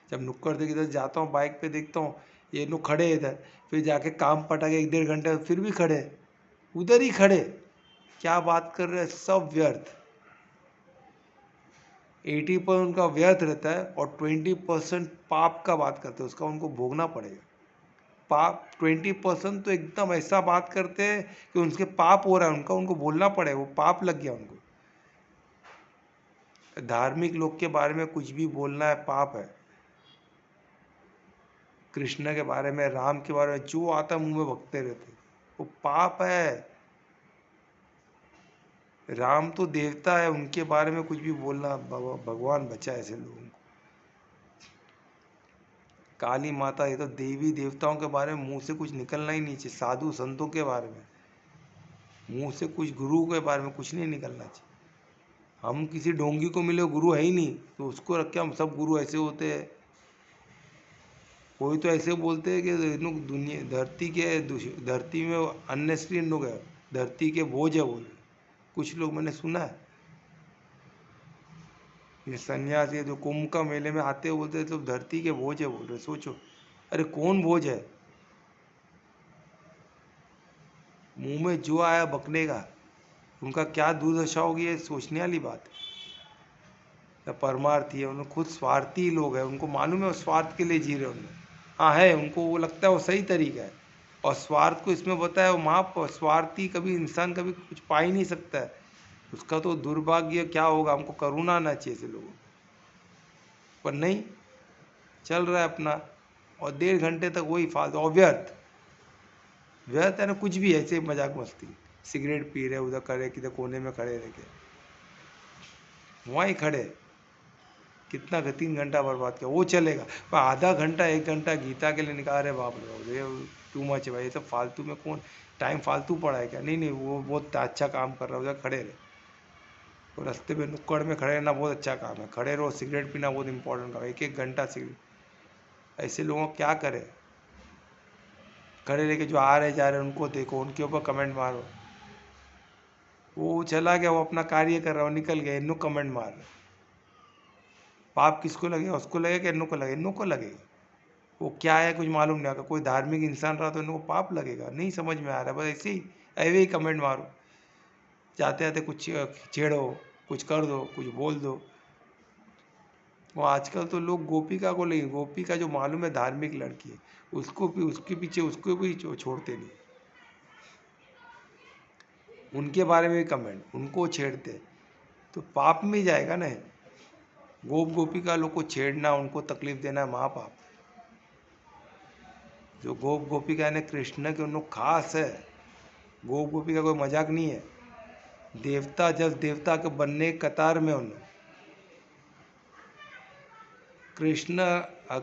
जब नुक्कड़ से इधर जाता हूँ बाइक पे देखता हूँ ये लोग खड़े इधर, फिर जाके काम पटा के 1-1.5 घंटे फिर भी खड़े, उधर ही खड़े, क्या बात कर रहे हैं, सब व्यर्थ। 80% उनका व्यर्थ रहता है और 20% पाप का बात करते हैं, उसका उनको भोगना पड़ेगा। पाप 20% तो एकदम ऐसा बात करते हैं कि उनके पाप हो रहा है उनका, उनको बोलना पड़ेगा, वो पाप लग गया उनको। धार्मिक लोग के बारे में कुछ भी बोलना है पाप है। कृष्ण के बारे में, राम के बारे में जो आता मुंह में बकते रहते, वो पाप है। राम तो देवता है, उनके बारे में कुछ भी बोलना, भगवान बचा ऐसे लोगों को। काली माता, ये तो देवी देवताओं के बारे में मुंह से कुछ निकलना ही नहीं चाहिए। साधु संतों के बारे में मुंह से कुछ, गुरु के बारे में कुछ नहीं निकलना चाहिए। हम किसी ढोंगी को मिले गुरु है ही नहीं तो उसको रख के हम सब गुरु ऐसे होते हैं। कोई तो ऐसे बोलते हैं कि लोग दुनिया धरती में अननेसेसरी लोग है, धरती के बोझ है बोल। कुछ लोग मैंने सुना है ये सन्यासी जो कुंभ का मेले में आते हैं बोलते हैं तो धरती के बोझ है बोल रहे। सोचो अरे कौन बोझ है, मुंह में जो आया बकने का, उनका क्या दुर्दशा होगी ये सोचने वाली बात है। परमार्थी है, उन्हें खुद स्वार्थी लोग हैं, उनको मालूम है स्वार्थ के लिए जी रहे उन्हें। हाँ है, उनको वो लगता है वो सही तरीका है, और स्वार्थ को इसमें बताया वो माप। स्वार्थी कभी इंसान कभी कुछ पा ही नहीं सकता है, उसका तो दुर्भाग्य क्या होगा। हमको करुणा आना चाहिए ऐसे लोगों पर, नहीं चल रहा है अपना, और 1.5 घंटे तक वही फालतू और व्यर्थ। व्यर्थ है ना, कुछ भी ऐसे मजाक मस्ती, सिगरेट पी रहे उधर करे किधर कोने में खड़े रह के। वहाँ ही खड़े, कितना 3 घंटा बर्बाद किया, वो चलेगा। पर आधा घंटा 1 घंटा गीता के लिए निकाल रहे, बाप रे बाप, ये टू मच है भाई। ये सब फालतू में कौन टाइम फालतू पड़ा है क्या? नहीं नहीं, वो बहुत अच्छा काम कर रहा है, उधर खड़े रहे। वो रास्ते में नुक्कड़ में खड़े रहना बहुत अच्छा काम है, खड़े रहो। सिगरेट पीना बहुत इंपॉर्टेंट काम है, 1-1 घंटा सिगरेट। ऐसे लोगों को क्या करे? खड़े रह के जो आ रहे जा रहे उनको देखो, उनके ऊपर कमेंट मारो। वो चला गया, वो अपना कार्य कर रहा है, वो निकल गया, इन्हों कमेंट मार रहे। पाप किसको लगेगा? उसको लगेगा, इन्हों को लगेगा? इन्हों को लगेगा। वो क्या है कुछ मालूम नहीं। अगर कोई धार्मिक इंसान रहा तो इनको पाप लगेगा, नहीं समझ में आ रहा है। बस ऐसे ही कमेंट मारो, जाते जाते कुछ छेड़ो, कुछ कर दो, कुछ बोल दो। वो आजकल तो लोग गोपिका को नहीं, गोपिका जो मालूम है धार्मिक लड़की है, उसको भी, उसके पीछे उसको भी छोड़ते नहीं। उनके बारे में भी कमेंट, उनको छेड़ते तो पाप में जाएगा ना। गोपिका लोग को छेड़ना, उनको तकलीफ देना महापाप। जो गोपिका ने कृष्ण के, उन लोग खास है। गोपिका कोई मजाक नहीं है। देवता, जब देवता के बनने कतार में उन कृष्ण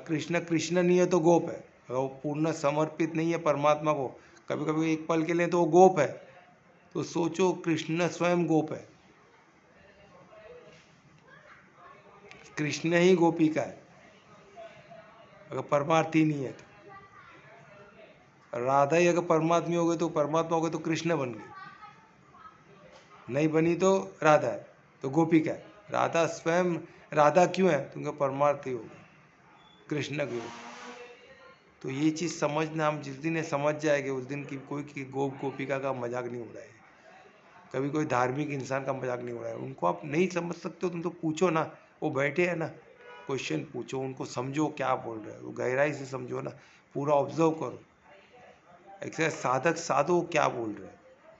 कृष्ण कृष्ण नहीं है तो गोप है। अगर वो पूर्ण समर्पित नहीं है परमात्मा को, कभी कभी एक पल के लिए, तो वो गोप है। तो सोचो, कृष्ण स्वयं गोप है, कृष्ण ही गोपिका है, अगर परमार्थी नहीं है तो। राधा ही अगर परमात्मा हो गए तो, परमात्मा हो गए तो कृष्ण बन गई, नहीं बनी तो राधा है, तो गोपिका है। राधा स्वयं राधा क्यों है? क्योंकि परमार्थी हो गए, कृष्ण क्यों? तो ये चीज़ समझना, हम जिस दिन ये समझ जाएंगे उस दिन की कोई की गोपिका का मजाक नहीं उड़ाएगा, कभी कोई धार्मिक इंसान का मजाक नहीं उड़ाएगा। उनको आप नहीं समझ सकते हो तुम तो पूछो ना, वो बैठे हैं ना, क्वेश्चन पूछो, उनको समझो क्या बोल रहे हैं, वो गहराई से समझो ना, पूरा ऑब्जर्व करो। एक्सरसाइज साधक साधो क्या बोल रहे हैं,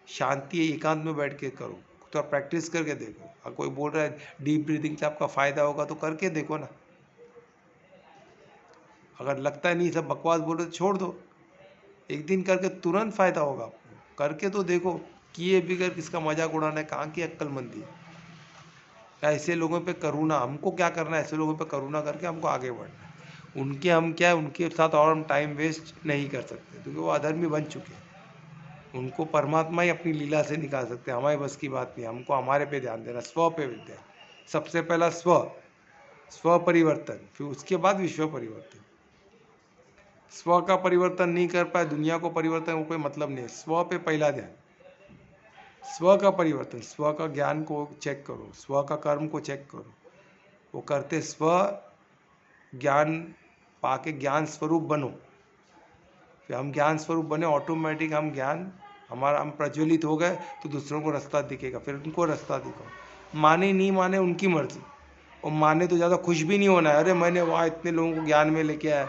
शांति एकांत में बैठ के करो, तो प्रैक्टिस करके देखो। अगर कोई बोल रहा है डीप ब्रीदिंग से आपका फ़ायदा होगा तो करके देखो ना। अगर लगता है नहीं सब बकवास बोल रहे तो छोड़ दो, एक दिन करके तुरंत फ़ायदा होगा आपको। करके तो देखो, किए बिगैर किसका मजाक उड़ाना है, कहाँ की अक्लमंदी है। ऐसे लोगों पे करुणा, हमको क्या करना है, ऐसे लोगों पे करुणा करके हमको आगे बढ़ना है। उनके हम क्या है, उनके साथ और हम टाइम वेस्ट नहीं कर सकते, क्योंकि वो अधर्मी बन चुके हैं। उनको परमात्मा ही अपनी लीला से निकाल सकते हैं, हमारे बस की बात नहीं। हमको हमारे पे ध्यान देना, स्व पे ध्यान। सबसे पहला स्व परिवर्तन, फिर उसके बाद विश्व परिवर्तन। स्व का परिवर्तन नहीं कर पाए, दुनिया को परिवर्तन वो कोई मतलब नहीं है। स्व पे पहला ध्यान, स्व का परिवर्तन, स्व का ज्ञान को चेक करो, स्व का कर्म को चेक करो। वो करते स्व ज्ञान पाके ज्ञान स्वरूप बनो, फिर हम ज्ञान स्वरूप बने, ऑटोमेटिक हम ज्ञान हमारा, हम प्रज्वलित हो गए तो दूसरों को रास्ता दिखेगा, फिर उनको रास्ता दिखाओ। माने नहीं माने उनकी मर्जी, और माने तो ज़्यादा खुश भी नहीं होना है, अरे मैंने वहाँ इतने लोगों को ज्ञान में लेके आया,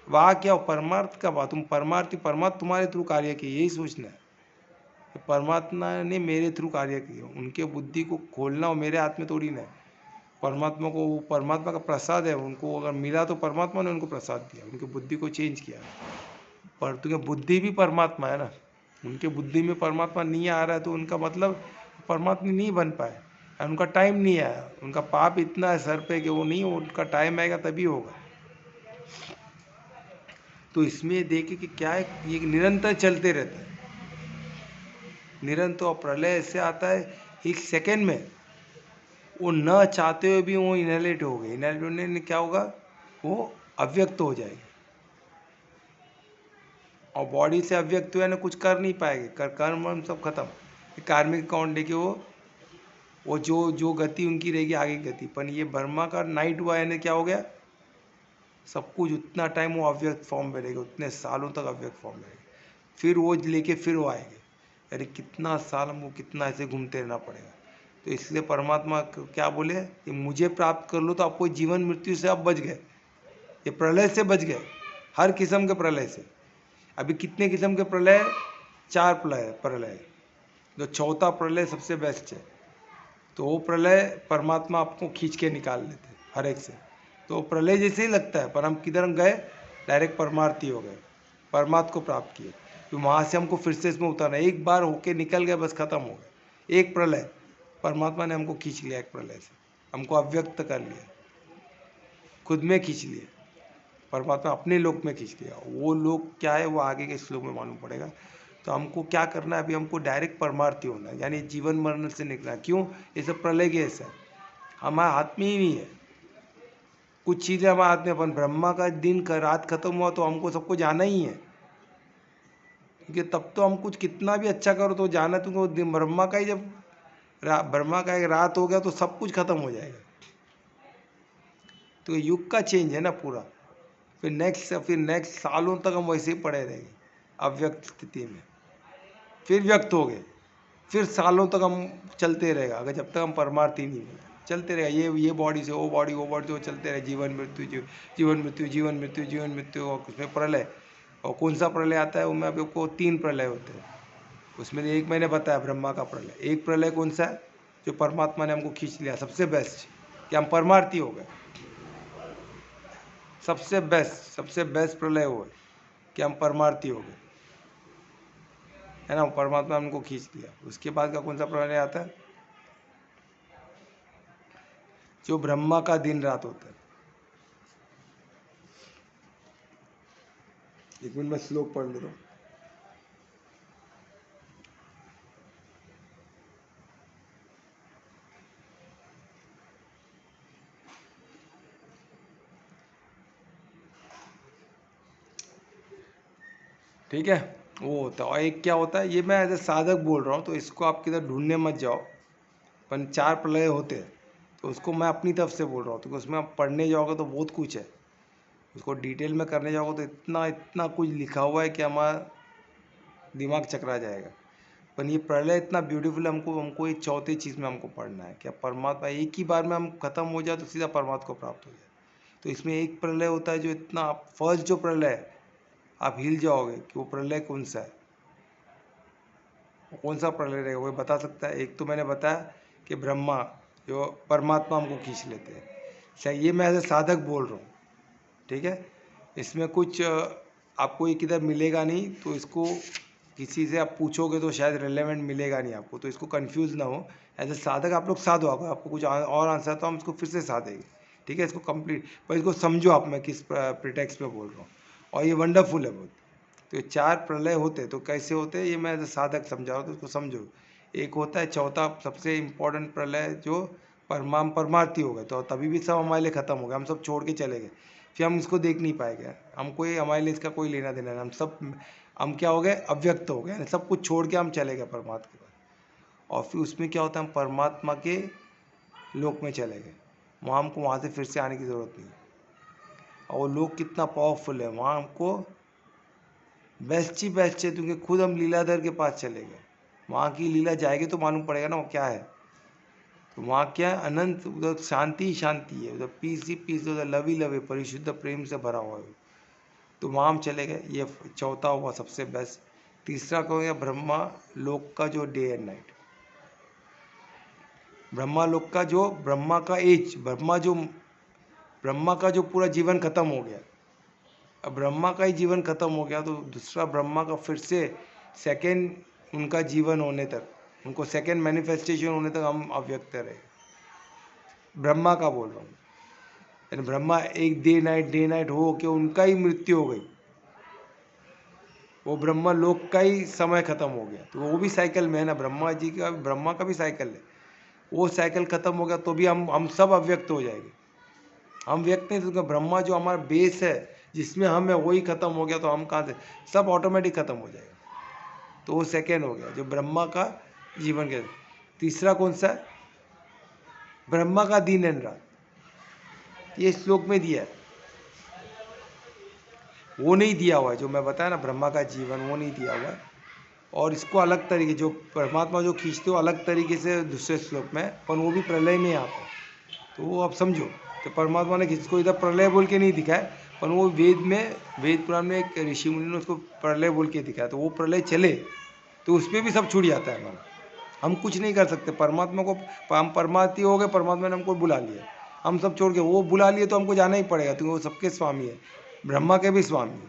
वहाँ क्या परमार्थ का बात, तुम परमात्मा तुम्हारे थ्रू कार्य किए, यही सोचना है। परमात्मा ने मेरे थ्रू कार्य किया, उनके बुद्धि को खोलना और मेरे हाथ में थोड़ी ना है। परमात्मा को, वो परमात्मा का प्रसाद है, उनको अगर मिला तो परमात्मा ने उनको प्रसाद दिया, उनकी बुद्धि को चेंज किया। पर तुम्हें बुद्धि भी परमात्मा है ना, उनके बुद्धि में परमात्मा नहीं आ रहा है तो उनका मतलब परमात्मा नहीं बन पाए, उनका टाइम नहीं आया, उनका पाप इतना है सर पे कि वो नहीं, उनका टाइम आएगा तभी होगा। तो इसमें देखे कि क्या है, ये निरंतर चलते रहता है, निरंतर। प्रलय ऐसे आता है 1 सेकेंड में, वो न चाहते हुए भी वो इनहेलेट हो गए, इनहेलेट होने में क्या होगा, वो अव्यक्त हो जाएगी, और बॉडी से अव्यक्त हुआ ना, कुछ कर नहीं पाएंगे, कर्म वर्म सब खत्म। कार्मिक अकाउंट देखिए, वो जो गति उनकी रहेगी आगे की गति। पर ये बर्मा का नाइट हुआ है, क्या हो गया, सब कुछ उतना टाइम वो अव्यक्त फॉर्म में रहेगा, उतने सालों तक अव्यक्त फॉर्म में रहेगा, फिर वो लेके फिर वो आएंगे। अरे कितना साल हमको कितना ऐसे घूमते रहना पड़ेगा। तो इसलिए परमात्मा क्या बोले कि मुझे प्राप्त कर लो तो आपको जीवन मृत्यु से आप बच गए, ये प्रलय से बच गए, हर किस्म के प्रलय से। अभी कितने किस्म के प्रलय, 4 प्रलय, जो चौथा प्रलय सबसे बेस्ट है। तो वो प्रलय परमात्मा आपको खींच के निकाल लेते हैं हर एक से। तो प्रलय जैसे ही लगता है, पर हम किधर गए, डायरेक्ट परमार्थी हो गए, परमात्मा को प्राप्त किए। तो वहाँ से हमको फिर से इसमें उतरना, एक बार होके निकल गए बस, खत्म हो गए। एक प्रलय परमात्मा ने हमको खींच लिया एक प्रलय से, हमको अव्यक्त कर लिया, खुद में खींच लिया, परमात्मा अपने लोक में खींच लिया। वो लोक क्या है वो आगे के श्लोक में मालूम पड़ेगा। तो हमको क्या करना है, अभी हमको डायरेक्ट परमार्थी होना है, यानी जीवन मरण से निकलना। क्यों? ये सब प्रलय के ऐसा हमारे हाथ में ही नहीं है, कुछ चीज़ें हमारे हाथ में। अपन ब्रह्मा का दिन का रात खत्म हुआ तो हमको सबको जाना ही है, क्योंकि तब तो हम कुछ कितना भी अच्छा करो तो जाना, तुमको दिन ब्रह्मा का ही जब ब्रह्मा का एक रात हो गया तो सब कुछ खत्म हो जाएगा। तो युग का चेंज है ना पूरा। फिर नेक्स्ट सालों तक हम वैसे ही पड़े रहेंगे अव्यक्त स्थिति में, फिर व्यक्त हो गए, फिर सालों तक हम चलते रहेगा। अगर जब तक हम परमार्थी नहीं हुए चलते रहेगा, ये बॉडी से वो बॉडी, वो बॉडी से वो चलते रहे, जीवन मृत्यु जीवन मृत्यु जीवन मृत्यु जीवन मृत्यु। और उसमें प्रलय, और कौन सा प्रलय आता है उनमें अभी आपको 3 प्रलय होते हैं। उसमें एक मैंने बताया ब्रह्मा का प्रलय। एक प्रलय कौन सा है? जो परमात्मा ने हमको खींच लिया, सबसे बेस्ट कि हम परमार्थी हो गए। सबसे बेस्ट प्रलय हो कि हम परमार्थी हो गए, है ना। परमात्मा ने हमको खींच लिया। उसके बाद का कौन सा प्रलय आता है? जो ब्रह्मा का दिन रात होता है। एक मिनट में श्लोक पढ़ लेता हूँ। ठीक है, वो होता है। और एक क्या होता है, ये मैं एज ए साधक बोल रहा हूँ, तो इसको आप किधर ढूंढने मत जाओ। पर 4 प्रलय होते हैं, तो उसको मैं अपनी तरफ से बोल रहा हूँ। तो उसमें आप पढ़ने जाओगे तो बहुत कुछ है, उसको डिटेल में करने जाओगे तो इतना इतना कुछ लिखा हुआ है कि हमारा दिमाग चकरा जाएगा। पर ये प्रलय इतना ब्यूटीफुल है, हमको ये चौथी चीज़ में हमको पढ़ना है। क्या परमात्मा एक ही बार में हम खत्म हो जाए तो सीधा परमात्मा को प्राप्त हो जाए। तो इसमें एक प्रलय होता है जो इतना, फर्स्ट जो प्रलय है आप हिल जाओगे कि वो प्रलय कौन सा है, कौन सा प्रलय रहेगा वो बता सकता है। एक तो मैंने बताया कि ब्रह्मा जो परमात्मा हमको खींच लेते हैं। अच्छा, ये मैं एज ए साधक बोल रहा हूँ, ठीक है। इसमें कुछ आपको ये किधर मिलेगा नहीं, तो इसको किसी से आप पूछोगे तो शायद रिलेवेंट मिलेगा नहीं आपको, तो इसको कंफ्यूज ना हो। एज ए साधक आप लोग साधो, अगर आपको कुछ और आंसर तो हम इसको फिर से साधेंगे, ठीक है। इसको कंप्लीट, पर इसको समझो आप मैं किस प्रिटेक्स्ट में बोल रहा हूँ। और ये वंडरफुल है बहुत। तो ये 4 प्रलय होते तो कैसे होते हैं ये मैं एज ए साधक समझा रहा हूँ, तो इसको समझो। एक होता है चौथा सबसे इम्पोर्टेंट प्रलय, जो परमार्थी हो गए तो तभी भी सब हमारे लिए ख़त्म हो गया, हम सब छोड़ के चले गए, फिर हम इसको देख नहीं पाएंगे। हमको ये हमारे लिए इसका कोई लेना देना नहीं। हम क्या हो गए? अव्यक्त हो गए, सब कुछ छोड़ के हम चले गए परमात्मा के पास। और फिर उसमें क्या होता है, हम परमात्मा के लोक में चले गए, वहाँ हमको वहाँ से फिर से आने की ज़रूरत नहीं। और वो लोक कितना पावरफुल है, वहाँ हमको बेस्ट ही बेस्ट है, क्योंकि खुद हम लीलाधर के पास चले गए। वहाँ की लीला जाएगी तो मालूम पड़ेगा ना वो क्या है। तो वहाँ क्या है? अनंत, उधर शांति ही शांति है, उधर पीस ही पीस, उधर लव ही लव है, परिशुद्ध प्रेम से भरा हुआ है। तो वहाँ हम चले गए। ये चौथा हुआ सबसे बेस्ट। तीसरा कहोगे ब्रह्मा लोक का जो डे एंड नाइट, ब्रह्मा लोक का जो ब्रह्मा का एज, ब्रह्मा का जो पूरा जीवन खत्म हो गया। अब ब्रह्मा का ही जीवन खत्म हो गया तो दूसरा ब्रह्मा का फिर से सेकेंड उनका जीवन होने तक, उनको सेकेंड मैनिफेस्टेशन होने तक हम अव्यक्त रहे। ब्रह्मा का बोल रहा हूँ, यानी ब्रह्मा एक डे नाइट हो के उनका ही मृत्यु हो गई, वो ब्रह्मा लोक का ही समय खत्म हो गया। तो वो भी साइकिल में है ना, ब्रह्मा का भी साइकिल है। वो साइकिल खत्म हो गया तो भी हम सब अव्यक्त हो जाएंगे। हम व्यक्त नहीं, क्योंकि ब्रह्मा जो हमारा बेस है जिसमें हम है वही खत्म हो गया, तो हम कहाँ से, सब ऑटोमेटिक खत्म हो जाएगा। तो वो सेकेंड हो गया जो ब्रह्मा का जीवन के। तीसरा कौन सा है? ब्रह्मा का दिन एंड रात, ये श्लोक में दिया है, वो नहीं दिया हुआ है। जो मैं बताया ना ब्रह्मा का जीवन, वो नहीं दिया हुआ है। और इसको अलग तरीके, जो परमात्मा जो खींचते हो अलग तरीके से दूसरे श्लोक में, पर वो भी प्रलय में आता है। तो वो आप समझो, तो परमात्मा ने इसको इधर प्रलय बोल के नहीं दिखाया, पर वो वेद पुराण में एक ऋषि मुनि ने उसको प्रलय बोल के दिखाया। तो वो प्रलय चले तो उसमें भी सब छूट जाता है हमारा। हम कुछ नहीं कर सकते परमात्मा को, हम परमार्थी हो गए, परमात्मा ने हमको बुला लिया, हम सब छोड़ के वो बुला लिए तो हमको जाना ही पड़ेगा, क्योंकि वो सबके स्वामी है, ब्रह्मा के भी स्वामी है।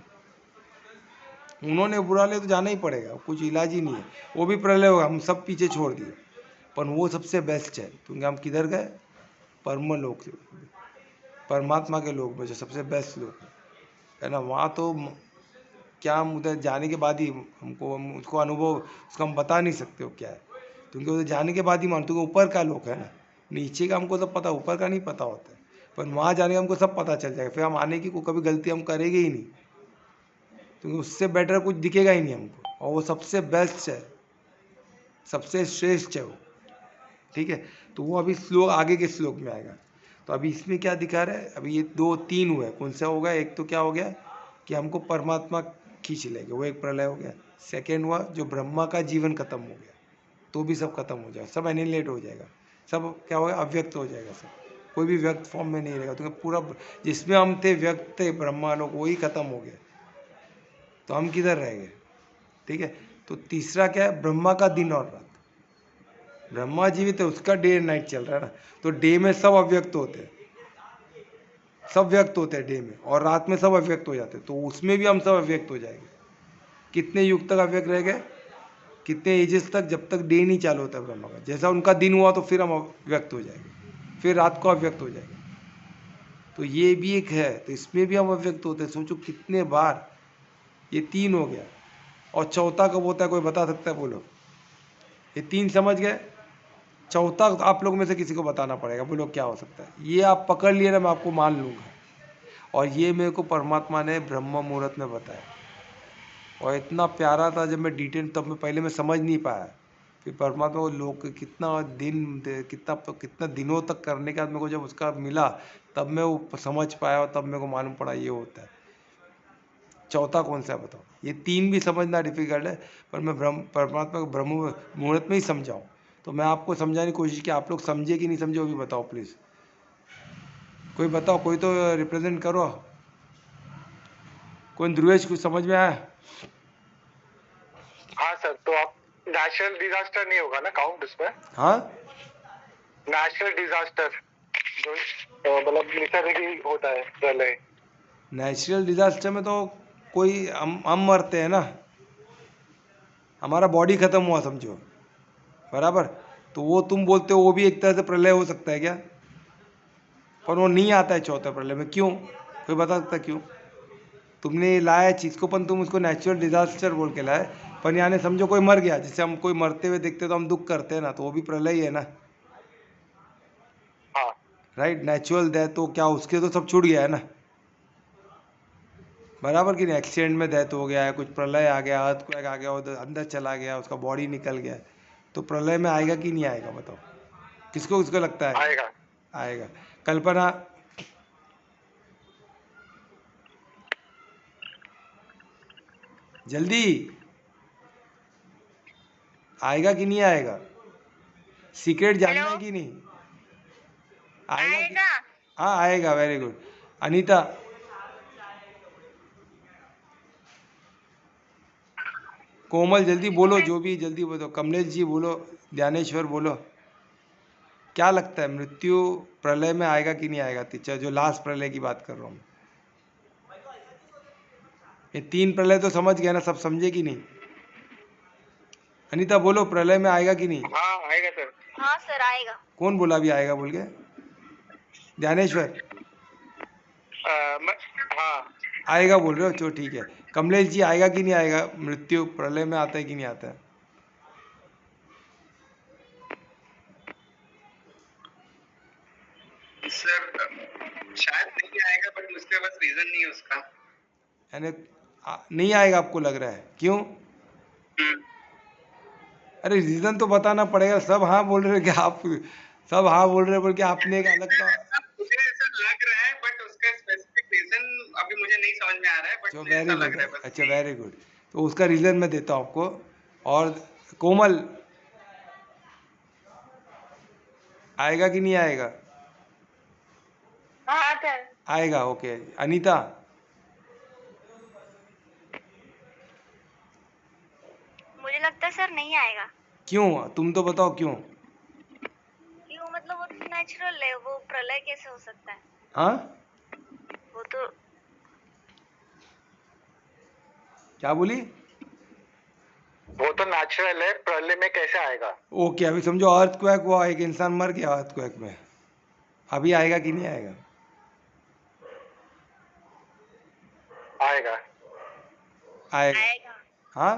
उन्होंने बुला लिया तो जाना ही पड़ेगा, कुछ इलाज ही नहीं है। वो भी प्रलय होगा, हम सब पीछे छोड़ दिए, पर वो सबसे बेस्ट है, क्योंकि हम किधर गए? परम लोक, परमात्मा के लोक में जो सबसे बेस्ट लोक है ना, वहाँ तो क्या हम उधर जाने के बाद ही हमको, हम उसको अनुभव उसका हम बता नहीं सकते हो क्या है, क्योंकि उधर जाने के बाद ही मानते हो ऊपर का लोक है ना, नीचे का हमको सब पता, ऊपर का नहीं पता होता है, पर वहाँ जाने का हमको सब पता चल जाएगा, फिर हम आने की कोई कभी गलती हम करेंगे ही नहीं, क्योंकि उससे बेटर कुछ दिखेगा ही नहीं हमको, और वो सबसे बेस्ट है, सबसे श्रेष्ठ है वो। ठीक है, तो वो अभी श्लोक आगे के श्लोक में आएगा। तो अभी इसमें क्या दिखा रहा है, अभी ये 2-3 हुए, कौन सा होगा, एक तो क्या हो गया कि हमको परमात्मा खींच लेंगे, वो एक प्रलय हो गया। सेकेंड हुआ जो ब्रह्मा का जीवन खत्म हो गया, तो भी सब खत्म हो जाएगा, सब एनिलेट हो जाएगा, सब क्या होगा, अव्यक्त हो जाएगा, सब कोई भी व्यक्त फॉर्म में नहीं रहेगा, तो पूरा जिसमें हम थे व्यक्त थे ब्रह्मा लोग, वही खत्म हो गया, तो हम किधर रह गए। ठीक है, तो तीसरा क्या है, ब्रह्मा का दिन और रात, ब्रह्मा जीवित है, उसका डे एंड नाइट चल रहा है ना, तो डे में सब अव्यक्त होते हैं, सब व्यक्त होते हैं डे में, और रात में सब अव्यक्त हो जाते हैं, तो उसमें भी हम सब अव्यक्त हो जाएंगे। कितने युग तक अव्यक्त रह गए, कितने एजेस तक, जब तक डे नहीं चालू होता ब्रह्मा का, जैसा उनका दिन हुआ तो फिर हम अव्यक्त हो जाएंगे, फिर रात को अव्यक्त हो जाएंगे, तो ये भी एक है, तो इसमें भी हम अव्यक्त होते हैं, सोचो कितने बार, ये 3 हो गया, और चौथा कब होता है कोई बता सकता है, बोलो, ये 3 समझ गए, चौथा आप लोग में से किसी को बताना पड़ेगा, बोलो क्या हो सकता है, ये आप पकड़ लिए ना, मैं आपको मान लूँगा, और ये मेरे को परमात्मा ने ब्रह्म मुहूर्त में बताया, और इतना प्यारा था, जब मैं डिटेल, तब मैं पहले मैं समझ नहीं पाया, फिर परमात्मा को लोग कितना दिन, कितना दिनों तक करने के बाद मेरे को जब उसका मिला, तब मैं वो समझ पाया, और तब मेरे को मालूम पड़ा ये होता है। चौथा कौन सा है बताओ, ये 3 भी समझना डिफिकल्ट है, पर मैं परमात्मा को ब्रह्म मुहूर्त में ही समझाऊँ, तो मैं आपको समझाने की कोशिश की, आप लोग समझे कि नहीं समझे वो भी बताओ प्लीज़, कोई बताओ, कोई तो रिप्रेजेंट करो, कोई ध्रुवेश कुछ समझ में आया? हाँ सर, तो आप नेचुरल डिजास्टर नहीं होगा ना काउंट उसमें? हाँ, नेचुरल डिजास्टर जो मतलब निसर्ग होता है प्रलय। नेचुरल डिजास्टर में तो कोई हम मरते हैं ना, हमारा बॉडी खत्म हुआ समझो, बराबर, तो वो तुम बोलते हो वो भी एक तरह से प्रलय हो सकता है क्या, पर वो नहीं आता है चौथा प्रलय में, क्यों, कोई बता सकता क्यों, तुमने लाया चीज़ को, पर तुम उसको नेचुरल डिजास्टर बोल के लाए, पर यानी समझो कोई मर गया, जैसे हम कोई मरते हुए देखते तो हम दुख करते हैं ना, तो वो भी प्रलय ही है ना, हाँ राइट, नेचुरल डेथ, तो क्या उसके तो सब छूट गया है ना, बराबर कि नहीं, एक्सीडेंट में डेथ हो गया है, कुछ प्रलय आ गया, अर्थक्वेक आ गया, उधर अंदर चला गया, उसका बॉडी निकल गया, तो प्रलय में आएगा कि नहीं आएगा बताओ, किसको किसको लगता है आएगा। आएगा, कल्पना, जल्दी, आएगा कि नहीं आएगा, सीक्रेट जानना है कि नहीं, आएगा, हाँ आएगा, वेरी गुड। अनीता, कोमल जल्दी बोलो, जो भी जल्दी बोलो, कमलेश जी बोलो, ज्ञानेश्वर बोलो, क्या लगता है मृत्यु प्रलय में आएगा कि नहीं आएगा, टीचर जो लास्ट प्रलय की बात कर रहा हूँ, ये 3 प्रलय तो समझ गया ना, सब समझे कि नहीं, अनीता बोलो प्रलय में आएगा कि नहीं? हाँ आएगा सर। हाँ सर आएगा। कौन बोला अभी आएगा बोल के? ज्ञानेश्वर हाँ आएगा बोल रहे हो, चलो ठीक है। कमलेश जी आएगा कि नहीं आएगा, मृत्यु प्रलय में आता है कि नहीं आता है? सर शायद नहीं आएगा, बट उसके पास रीजन नहीं है उसका, यानी नहीं आएगा आपको लग रहा है, क्यों? अरे रीजन तो बताना पड़ेगा, सब हाँ बोल रहे हो क्या आप, सब हाँ बोल रहे हो बोल के आपने एक अलग का, मुझे ऐसा लग रहा है, बट उसका स्पेसिफिक रीजन अभी मुझे नहीं समझ में आ रहा है, बट मुझे ऐसा लग रहा है बस। अच्छा वेरी गुड, तो उसका रीजन मैं देता हूँ आपको। और कोमल आएगा कि नहीं आएगा? हाँ सर आएगा, ओके। अनीता मुझे लगता है सर नहीं आएगा। क्यों, तुम तो बताओ क्यों? क्यों मतलब वो तो नेचुरल है, वो प्रलय कैसे हो सकता है? हाँ वो तो क्या बोली? वो तो नेचुरल है, प्रलय में कैसे आएगा? ओके, अभी समझो अर्थक्वेक हुआ, एक इंसान मर गया अर्थक्वेक में, अभी आएगा कि नहीं आएगा? आएगा। आएगा। आएगा हाँ,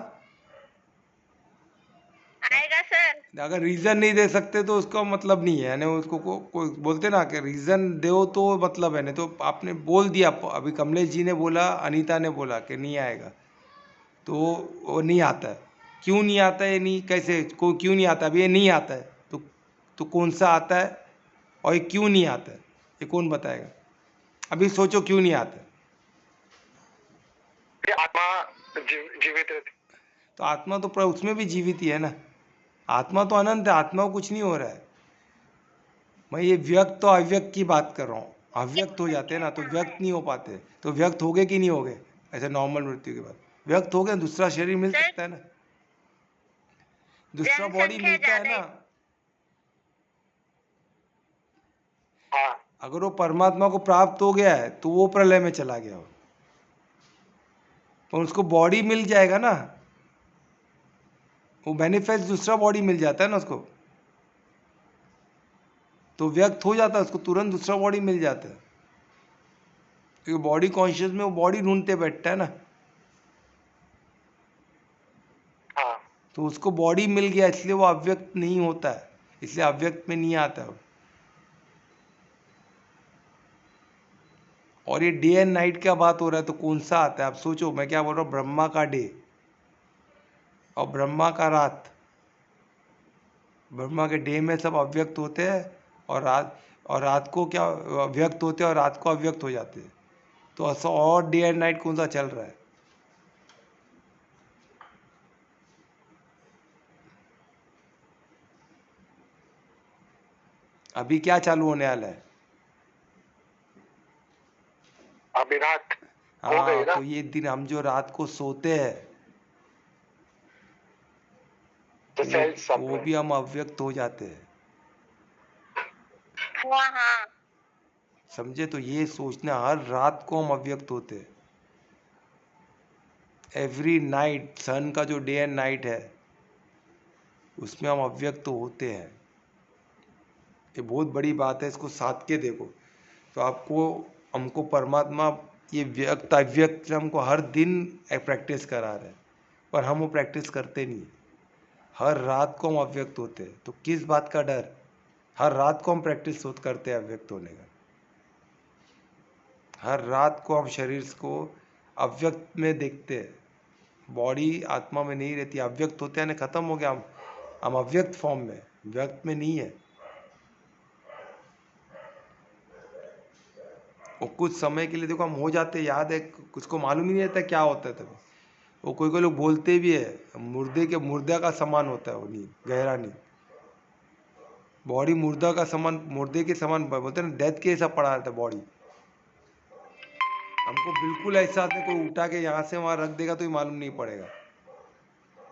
आएगा सर। अगर रीज़न नहीं दे सकते तो उसका मतलब नहीं है, यानी उसको कोई बोलते ना कि रीज़न दो तो मतलब है, नहीं तो आपने बोल दिया, अभी कमलेश जी ने बोला, अनीता ने बोला कि नहीं आएगा, तो वो नहीं आता है। क्यों नहीं आता है? नहीं कैसे को क्यों नहीं आता? अभी ये नहीं आता है तो कौन सा आता है और ये क्यों नहीं आता है, ये कौन बताएगा? अभी सोचो क्यों नहीं आता है। ये आत्मा जीवित रहती। तो आत्मा तो उसमें भी जीवित ही है ना, आत्मा तो अनंत है, आत्मा को कुछ नहीं हो रहा है। मैं ये व्यक्त तो अव्यक्त की बात कर रहा हूँ, अव्यक्त हो जाते हैं ना तो व्यक्त नहीं हो पाते, तो व्यक्त हो गए कि नहीं हो गए? ऐसे नॉर्मल मृत्यु के बाद व्यक्त हो गए, दूसरा शरीर मिल सर, सकता है ना, दूसरा बॉडी जनसंख्या मिलता है ज्यादा ना। है। हाँ, अगर वो परमात्मा को प्राप्त हो गया है तो वो प्रलय में चला गया हो, पर उसको बॉडी मिल जाएगा ना, वो बेनिफिट दूसरा बॉडी मिल जाता है ना उसको, तो व्यक्त हो जाता है, उसको तुरंत दूसरा बॉडी मिल जाता है, क्योंकि बॉडी कॉन्शियस में वो बॉडी ढूंढते बैठता है ना, हाँ, तो उसको बॉडी मिल गया इसलिए वो अव्यक्त नहीं होता है, इसलिए अव्यक्त में नहीं आता है। और ये डे एंड नाइट क्या बात हो रहा है, तो कौन सा आता है? आप सोचो, मैं क्या बोल रहा हूँ, ब्रह्मा का डे और ब्रह्मा का रात। ब्रह्मा के डे में सब अव्यक्त होते हैं और रात को क्या व्यक्त होते हैं और रात को अव्यक्त हो जाते हैं, तो ऐसा और डे एंड नाइट कौन सा चल रहा है? अभी क्या चालू होने वाला है? अभी रात हो गई हाँ, ना। तो ये दिन हम जो रात को सोते हैं तो सेल्स वो भी हम अव्यक्त हो जाते हैं, हाँ, समझे? तो ये सोचना, हर रात को हम अव्यक्त होते हैं, एवरी नाइट सन का जो डे एंड नाइट है उसमें हम अव्यक्त होते हैं। ये बहुत बड़ी बात है, इसको साध के देखो तो आपको, हमको परमात्मा ये व्यक्त अव्यक्त से हमको हर दिन प्रैक्टिस करा रहे हैं, पर हम वो प्रैक्टिस करते नहीं। हर रात को हम अव्यक्त होते हैं, तो किस बात का डर? हर रात को हम प्रैक्टिस करते हैं अव्यक्त होने का, हर रात को हम शरीर को अव्यक्त में देखते हैं, बॉडी आत्मा में नहीं रहती, अव्यक्त होते हैं, खत्म हो गया, हम अव्यक्त फॉर्म में, व्यक्त में नहीं है। और कुछ समय के लिए देखो हम हो जाते, याद है, कुछ को मालूम ही नहीं रहता क्या होता है तभी। वो कोई लोग बोलते भी है मुर्दा का समान होता है वो नींद, गहरा नींद, बॉडी मुर्दा का समान, मुर्दे के समान बोलते हैं ना, डेथ के ऐसा पड़ा रहता है बॉडी। हमको बिल्कुल ऐसा नहीं, कोई उठा के यहाँ से वहाँ रख देगा तो ही मालूम नहीं पड़ेगा।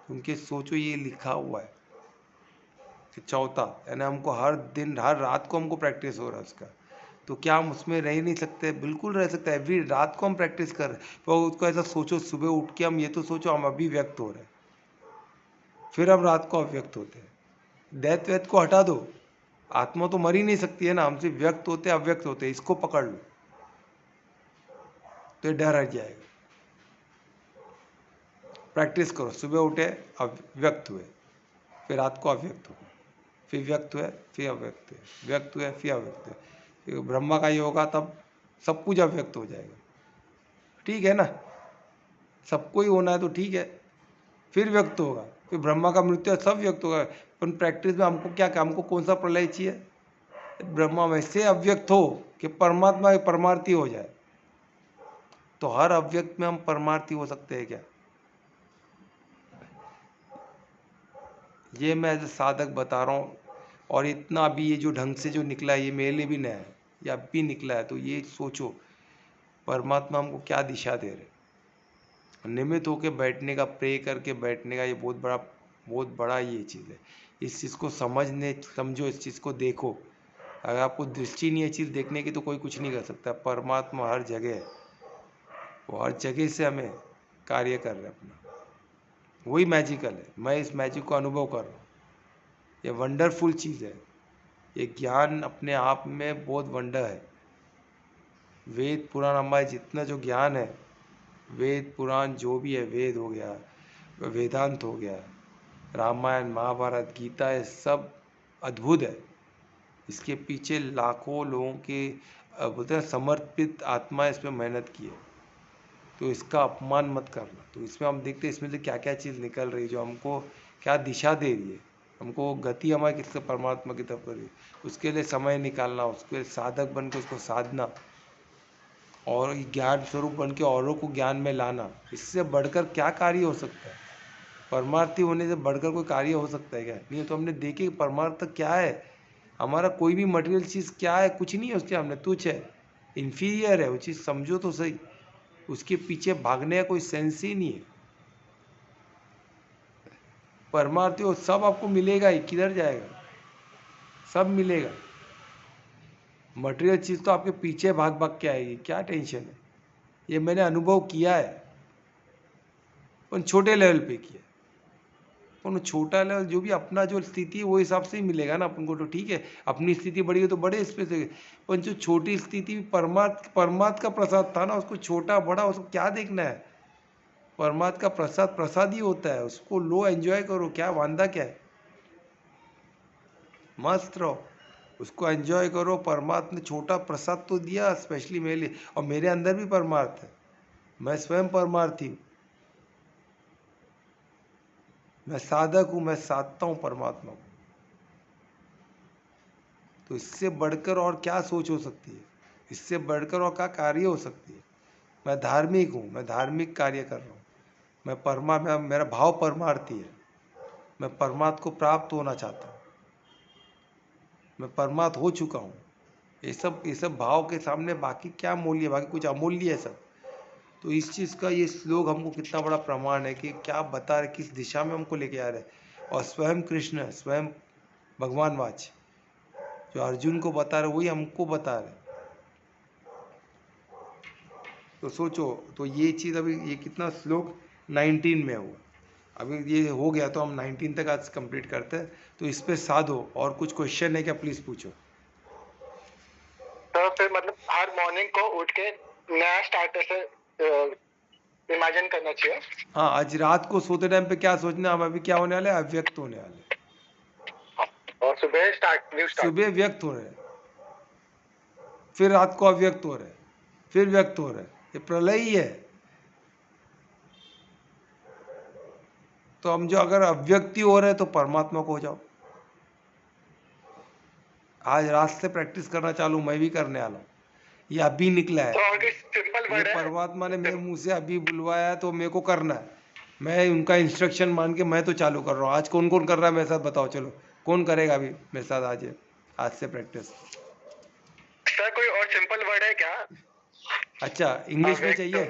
उनके सोचो ये लिखा हुआ है कि चौथा, यानी हमको हर दिन हर रात को हमको प्रैक्टिस हो रहा है उसका, तो क्या हम उसमें रह नहीं सकते? बिल्कुल रह सकते हैं, एवरी रात को हम प्रैक्टिस कर रहे हैं। तो उसको ऐसा सोचो, सुबह उठ के हम ये तो सोचो हम अभी व्यक्त हो रहे हैं, फिर हम रात को अव्यक्त होते हैं। डेथ वेथ को हटा दो, आत्मा तो मर ही नहीं सकती है ना, हमसे व्यक्त होते अव्यक्त होते, इसको पकड़ लो तो ये डर हट जाएगा। प्रैक्टिस करो, सुबह उठे व्यक्त हुए, फिर रात को अव्यक्त हुए, फिर व्यक्त हुए, फिर अव्यक्त हुए, व्यक्त हुए, फिर अव्यक्त हुए। ब्रह्मा का ये होगा तब सब कुछ अव्यक्त हो जाएगा, ठीक है ना? सबको ही होना है तो ठीक है, फिर व्यक्त होगा, फिर ब्रह्मा का मृत्यु सब व्यक्त होगा। पर प्रैक्टिस में हमको क्या, हमको कौन सा प्रलय चाहिए? ब्रह्मा वैसे अव्यक्त हो कि परमात्मा परमार्थी हो जाए, तो हर अव्यक्त में हम परमार्थी हो सकते हैं क्या? ये मैं एज साधक बता रहा हूँ, और इतना अभी ये जो ढंग से जो निकला है ये मेरे लिए भी नया है, या अब भी निकला है, तो ये सोचो परमात्मा हमको क्या दिशा दे रहे। निमित्त होके बैठने का, प्रे करके बैठने का, ये बहुत बड़ा ये चीज़ है। इस चीज़ को समझो, इस चीज़ को देखो। अगर आपको दृष्टि नहीं है चीज़ देखने की तो कोई कुछ नहीं कर सकता। परमात्मा हर जगह है, वो हर जगह से हमें कार्य कर रहे हैं अपना, वही मैजिकल है। मैं इस मैजिक को अनुभव कर रहा हूँ, ये वंडरफुल चीज़ है। ये ज्ञान अपने आप में बहुत वंडर है। वेद पुराण हमारे जितना जो ज्ञान है, वेद पुराण जो भी है, वेद हो गया, वेदांत हो गया, रामायण महाभारत गीता, ये सब अद्भुत है। इसके पीछे लाखों लोगों के बोलते हैं समर्पित आत्मा इसमें मेहनत की है। तो इसका अपमान मत करना। तो इसमें हम देखते हैं इसमें से क्या क्या चीज़ निकल रही है, जो हमको क्या दिशा दे रही है, हमको गति हमारी किसके परमात्मा की तरफ कर रही है। उसके लिए समय निकालना, उसके लिए साधक बन के उसको साधना और ज्ञान स्वरूप बन के औरों को ज्ञान में लाना, इससे बढ़कर क्या कार्य हो सकता है? परमार्थी होने से बढ़कर कोई कार्य हो सकता है क्या? नहीं। तो हमने देखे परमार्थ क्या है, हमारा कोई भी मटेरियल चीज़ क्या है, कुछ नहीं है उसके सामने, तुच्छ है, इन्फीरियर है वो चीज़, समझो तो सही। उसके पीछे भागने का कोई सेंस ही नहीं है। परमार्थी हो सब आपको मिलेगा ही, किधर जाएगा, सब मिलेगा। मटेरियल चीज़ तो आपके पीछे भाग भाग के आएगी, क्या टेंशन है। ये मैंने अनुभव किया है, पर छोटे लेवल पे किया। पर छोटा लेवल जो भी अपना जो स्थिति है वो हिसाब से ही मिलेगा ना अपन को। तो ठीक है, अपनी स्थिति बड़ी हो तो बड़े इस पे से, पर जो छोटी स्थिति परमात्मा का प्रसाद था ना, उसको छोटा बड़ा उसको क्या देखना है। परमात्मा का प्रसाद प्रसाद ही होता है, उसको लो, एंजॉय करो, क्या वांदा क्या है, मस्त रहो, उसको एंजॉय करो। परमात्मा ने छोटा प्रसाद तो दिया स्पेशली मेरे लिए, और मेरे अंदर भी परमार्थ है, मैं स्वयं परमार्थी हूँ, मैं साधक हूँ, मैं साधता हूँ परमात्मा को। तो इससे बढ़कर और क्या सोच हो सकती है, इससे बढ़कर और क्या कार्य हो सकती है। मैं धार्मिक हूँ, मैं धार्मिक कार्य कर रहा हूँ, मेरा भाव परमार्थी है, मैं परमात्मा को प्राप्त होना चाहता हूँ, मैं परमात्मा हो चुका हूँ। ये सब भाव के सामने बाकी क्या मूल्य, बाकी कुछ अमूल्य है सब। तो इस चीज़ का ये श्लोक हमको कितना बड़ा प्रमाण है कि क्या बता रहे, किस दिशा में हमको लेके आ रहे हैं। और स्वयं कृष्ण, स्वयं भगवान वाच जो अर्जुन को बता रहे, वही हमको बता रहे। तो सोचो, तो ये चीज़ अभी ये कितना श्लोक 19 में हुआ, अभी ये हो गया तो हम 19 तक आज कंप्लीट करते हैं। तो इस पे साधो। और कुछ क्वेश्चन है क्या, प्लीज़ पूछो। तो फिर मतलब हर मॉर्निंग को उठ के नया स्टार्टर से इमेजिन करना चाहिए। हाँ, आज रात को सोते टाइम पे क्या सोचना, हम अभी क्या होने वाले, अव्यक्त होने वाले, और सुबह न्यू स्टार्ट। सुबह व्यक्त हो रहे हैं, फिर रात को अव्यक्त हो रहे हैं, फिर व्यक्त हो रहे हैं, ये प्रलय ही है। तो हम जो अगर अव्यक्ति हो रहे हैं तो परमात्मा को हो जाओ। आज रात से प्रैक्टिस करना चालू, मैं भी करने वाला हूँ, ये अभी निकला है, तो सिंपल ये वर्ड है, परमात्मा ने मेरे मुंह से अभी बुलवाया है, तो मेरे को करना है। मैं उनका इंस्ट्रक्शन मान के मैं तो चालू कर रहा हूँ। आज कौन कौन कर रहा है मेरे साथ, बताओ, चलो कौन करेगा अभी मेरे साथ आज से प्रैक्टिस। सर कोई और सिंपल वर्ड है क्या? अच्छा, इंग्लिश में चाहिए?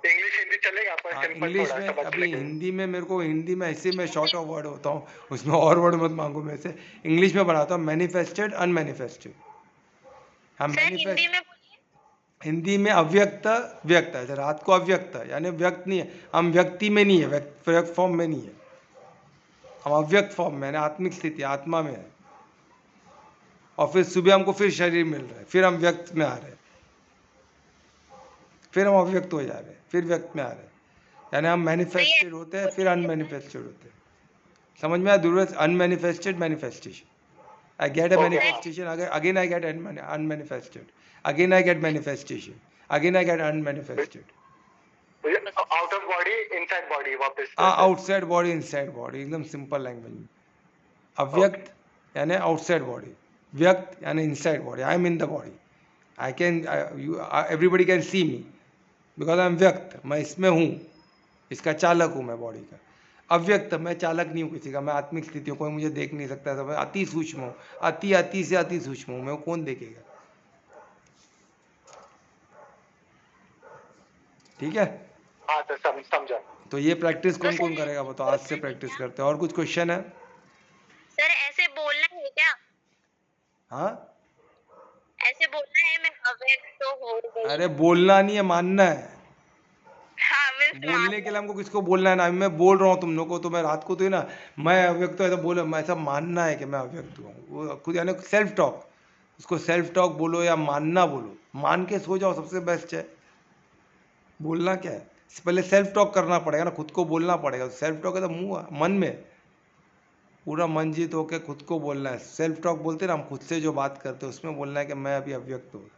इंग्लिश हिंदी चलेगा, पर हाँ, सिंपल इंग्लिश थोड़ा में समझ अभी लेंगे। हिंदी में मेरे को, हिंदी में ऐसे मैं शॉर्ट ऑफ वर्ड होता हूँ, उसमें और वर्ड मत मांगो मेरे से। इंग्लिश में बनाता हूँ, मैनिफेस्टेड अनमैनिफेस्टेड। हम सर हिंदी में बोलिए। हिंदी में अव्यक्त व्यक्त है, रात को अव्यक्त है, यानी व्यक्त नहीं है, हम व्यक्ति में नहीं है, व्यक्त फॉर्म में नहीं है, हम अव्यक्त फॉर्म में, आत्मिक स्थिति आत्मा में है। और फिर सुबह हमको फिर शरीर मिल रहा है, फिर हम व्यक्त में आ रहे हैं, फिर हम अव्यक्त हो जा रहे हैं, फिर व्यक्त में आ रहे हैं, यानी हम मैनिफेस्टेड होते हैं, फिर अनमैनिफेस्टेड होते हैं। समझ में आया दूरस्थ? Unmanifested manifestation, I get a manifestation, again I get unmanifested, again I get manifestation, again I get unmanifested. Out of body inside body वापस। आउटसाइड बॉडी इनसाइड बॉडी, एकदम सिंपल लैंग्वेज में। अव्यक्त यानी आउटसाइड बॉडी, व्यक्त यानी inside body. I am in the body, I can, everybody can see me because I am व्यक्त, मैं इसमें हूँ, इसका चालक हूँ मैं बॉडी का। अव्यक्त, मैं चालक नहीं हूँ किसी का, मैं आत्मिक स्थिति हूँ, कोई मुझे देख नहीं सकता, सब अति सूक्ष्म हूँ, अति से अति सूक्ष्म हूँ, मैं कौन देखेगा। ठीक है? हाँ तो समझा। तो ये प्रैक्टिस कौन कौन करेगा बताओ, आज से प्रैक्टिस करते हैं। और कुछ क्वेश्चन है? सर ऐसे बोलना है क्या? हाँ, ऐसे बोलना है मैं अव्यक्त तो हो गई। अरे बोलना नहीं है, मानना है। हाँ मैं बोलने के लिए हमको किसको बोलना है ना, अभी मैं बोल रहा हूँ तुम लोग को, तो मैं रात को तो ही ना मैं अव्यक्त हूँ ऐसा बोलो, मैं ऐसा मानना है कि मैं अव्यक्त हूँ, वो खुद यानी सेल्फ टॉक, उसको सेल्फ टॉक बोलो या मानना बोलो, मान के सो जाओ सबसे बेस्ट है। बोलना क्या है, पहले सेल्फ टॉक करना पड़ेगा ना, खुद को बोलना पड़ेगा। सेल्फ टॉक है तो मुंह मन में पूरा मन जीत होकर खुद को बोलना है। सेल्फ टॉक बोलते हैं ना हम, खुद से जो बात करते हैं उसमें बोलना है कि मैं अभी अव्यक्त हूँ।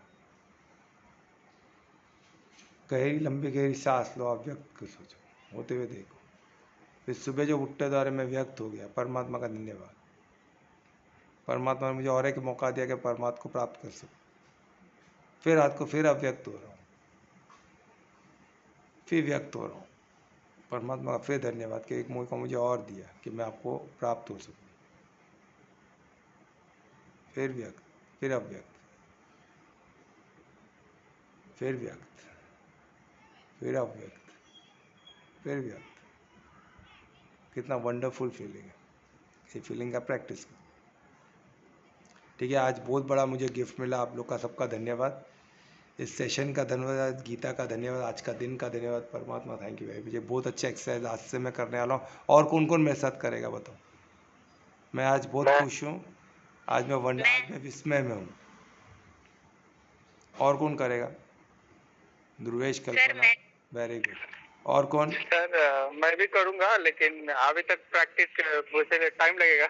गहरी लंबी गहरी सांस लो, अव्यक्त को सोचो, होते हुए देखो, फिर सुबह जो उठते द्वारे मैं व्यक्त हो गया, परमात्मा का धन्यवाद, परमात्मा ने मुझे और एक मौका दिया कि परमात्मा को प्राप्त कर सकूं। फिर रात को फिर अव्यक्त हो रहा हूँ, फिर व्यक्त हो रहा हूँ, परमात्मा का फिर धन्यवाद कि एक मौका मुझे और दिया कि मैं आपको प्राप्त हो सकूं। फिर व्यक्त, फिर अव्यक्त, फिर व्यक्त, फिर अव्यक्त, फिर व्यक्त। कितना वंडरफुल फीलिंग है, ये फीलिंग का प्रैक्टिस करो। ठीक है, आज बहुत बड़ा मुझे गिफ्ट मिला, आप लोग का सबका धन्यवाद, इस सेशन का धन्यवाद, गीता का धन्यवाद, आज का दिन का धन्यवाद। परमात्मा थैंक यू भाई, मुझे बहुत अच्छा एक्सरसाइज आज से मैं करने वाला हूँ। और कौन कौन मेरे साथ करेगा बताओ? मैं आज बहुत खुश हूँ, आज मैं विस्मय में हूँ। और कौन करेगा? ध्रुवेश, कल्पना, वेरी गुड। और कौन? सर मैं भी करूंगा, लेकिन अभी तक प्रैक्टिस मुझे टाइम लगेगा।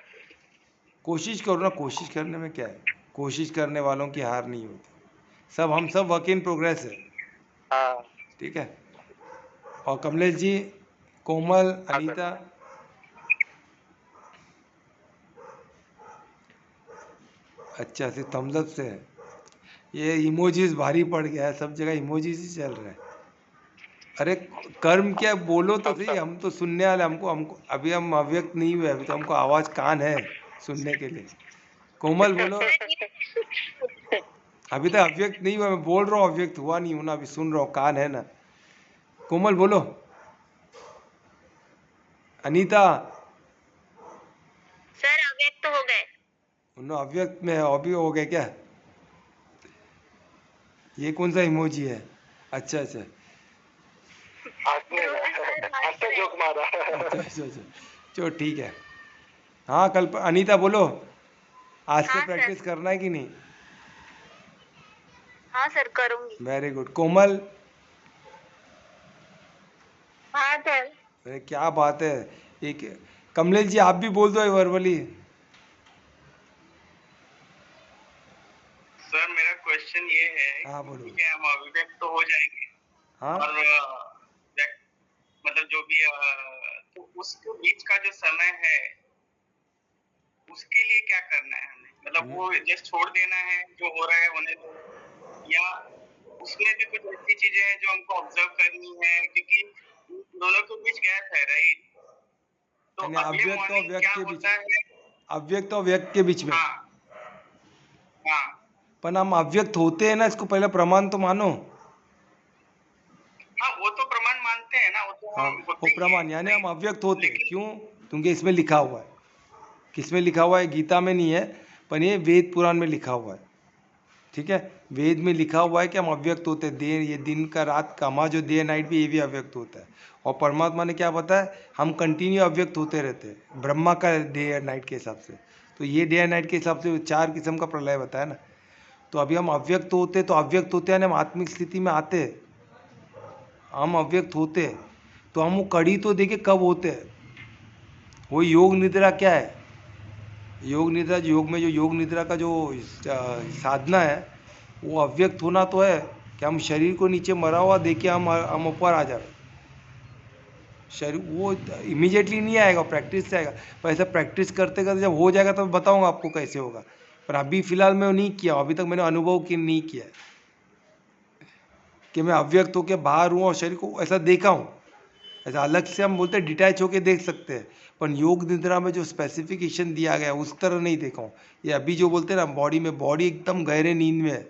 कोशिश करो ना, कोशिश करने में क्या है, कोशिश करने वालों की हार नहीं होती। सब हम सब वर्क इन प्रोग्रेस है। हाँ ठीक है। और कमलेश जी, कोमल, अनीता, अच्छा सिर्फ थम्स अप से है। ये इमोजीज भारी पड़ गया है, सब जगह इमोजीज ही चल रहे हैं। अरे कर्म क्या बोलो तो सही, हम तो सुनने वाले, हमको अभी हम अव्यक्त नहीं हुए, अभी तो हमको आवाज कान है सुनने के लिए। कोमल बोलो। अभी तक अव्यक्त नहीं हुआ, मैं बोल रहा हूँ, अव्यक्त हुआ नहीं हूं ना, अभी सुन रहा हूँ, कान है ना। कोमल बोलो। अनीता, सर अव्यक्त हो गए। उन्होंने अव्यक्त में अभी हो गए क्या? ये कौन सा इमोजी है? अच्छा अच्छा जोक मारा। अच्छा अच्छा अच्छा, चलो ठीक है। हाँ कल अनीता बोलो, आज से हाँ, प्रैक्टिस सर। करना है कि नहीं? हाँ सर, करूंगी। Very good. कोमल, हाँ सर। अरे क्या बात है। एक कमलेश जी आप भी बोल दो वर्बली। सर मेरा क्वेश्चन ये है हाँ बोलो। कि हम अभिव्यक्त तो हो जाएंगे, हाँ और मतलब जो भी तो उसके बीच का जो समय है उसके लिए क्या करना है हमें? मतलब वो जस्ट छोड़ देना है, जो हो रहा है होने दो, या उसमें भी कुछ ऐसी चीजें हैं जो हमको ऑब्जर्व करनी है, क्योंकि दोनों के बीच गैप है, राइट? तो यानी अगले अव्यक्त और मॉर्निंग व्यक्त क्या के बीच होता है? अव्यक्त और व्यक्त के बीच में। हाँ हाँ पर हम अव्यक्त होते हैं ना, इसको पहले प्रमाण तो मानो। हाँ, वो तो प्रमाण मानते हैं ना, वो तो हाँ हम वो होते ही प्रमाण हैं, यानी हम right? अव्यक्त होते हैं। लेकिन क्यों? क्योंकि इसमें लिखा हुआ है। किसमें लिखा हुआ है? गीता में नहीं है, पर ये वेद पुराण में लिखा हुआ है। ठीक है, वेद में लिखा हुआ है कि हम अव्यक्त होते हैं। देर ये दिन का रात का, हमारा जो डे नाइट भी ये भी अव्यक्त होता है। और परमात्मा ने क्या बताया, हम कंटिन्यू अव्यक्त होते रहते हैं, ब्रह्मा का डे और नाइट के हिसाब से। तो ये डे और नाइट के हिसाब से 4 किस्म का प्रलय बताया ना। तो अभी हम अव्यक्त होते, तो अव्यक्त होते हैं, हम आत्मिक स्थिति में आते, हम अव्यक्त होते, तो हम वो कड़ी तो देखिए कब होते हैं। वो योग निद्रा क्या है? योग निद्रा, योग में जो योग निद्रा का जो साधना है, वो अव्यक्त होना तो है कि हम शरीर को नीचे मरा हुआ देखे हम ऊपर आ जाए। शरीर वो इमीडिएटली नहीं आएगा, प्रैक्टिस से आएगा। पर ऐसा प्रैक्टिस करते करते जब हो जाएगा तब बताऊंगा आपको कैसे होगा। पर अभी फ़िलहाल मैं नहीं किया, अभी तक मैंने अनुभव की नहीं किया कि मैं अव्यक्त होकर बाहर हूँ और शरीर को ऐसा देखा हूँ। ऐसा अलग से हम बोलते हैं डिटैच होके देख सकते हैं, पर योग निद्रा में जो स्पेसिफिकेशन दिया गया है उस तरह नहीं देखा हूँ। ये अभी जो बोलते हैं ना बॉडी में, बॉडी एकदम गहरे नींद में है,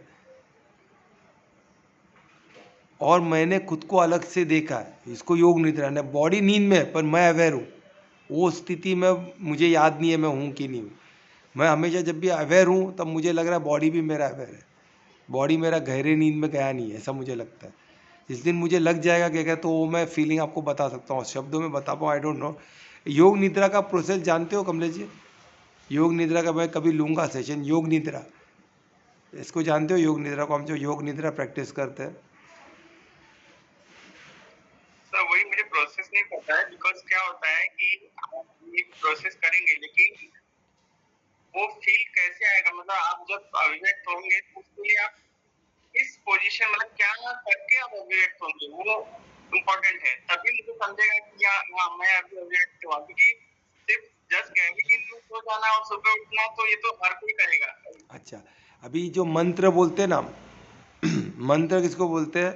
और मैंने खुद को अलग से देखा है, इसको योग निद्रा ने। बॉडी नींद में है पर मैं अवेयर हूँ। वो स्थिति में मुझे याद नहीं है मैं हूँ कि नहीं हूँ। मैं हमेशा जब भी अवेयर हूँ तब मुझे लग रहा है बॉडी भी मेरा अवेयर है, बॉडी मेरा गहरे नींद में गया नहीं है, ऐसा मुझे लगता है। जिस दिन मुझे लग जाएगा क्या क्या, तो वो मैं फीलिंग आपको बता सकता हूँ, शब्दों में बता पाऊँ आई डोंट नो। योग निद्रा का प्रोसेस जानते हो कमलेश जी? योग निद्रा का मैं कभी लूँगा सेशन, योग निद्रा, इसको जानते हो? योग निद्रा को हम जो योग निद्रा प्रैक्टिस करते हैं, सर वही मुझे प्रोसेस नहीं पता है, बिकॉज क्या होता है कि आप ये प्रोसेस करेंगे लेकिन वो फील कैसे आएगा, मतलब आप जब अभिव्यक्त होंगे तो उसके लिए आप इस पोजीशन, मतलब क्या करके आप अभिव्यक्त होंगे, वो इम्पोर्टेंट है। तभी मुझे समझेगा कि हाँ मैं अभी अभिव्यक्त हुआ, क्योंकि सिर्फ जस्ट गहरी नींद में सो जाना और सुबह उठना तो ये तो हर कोई करेगा। अच्छा अभी जो मंत्र बोलते हैं ना, मंत्र किसको बोलते हैं?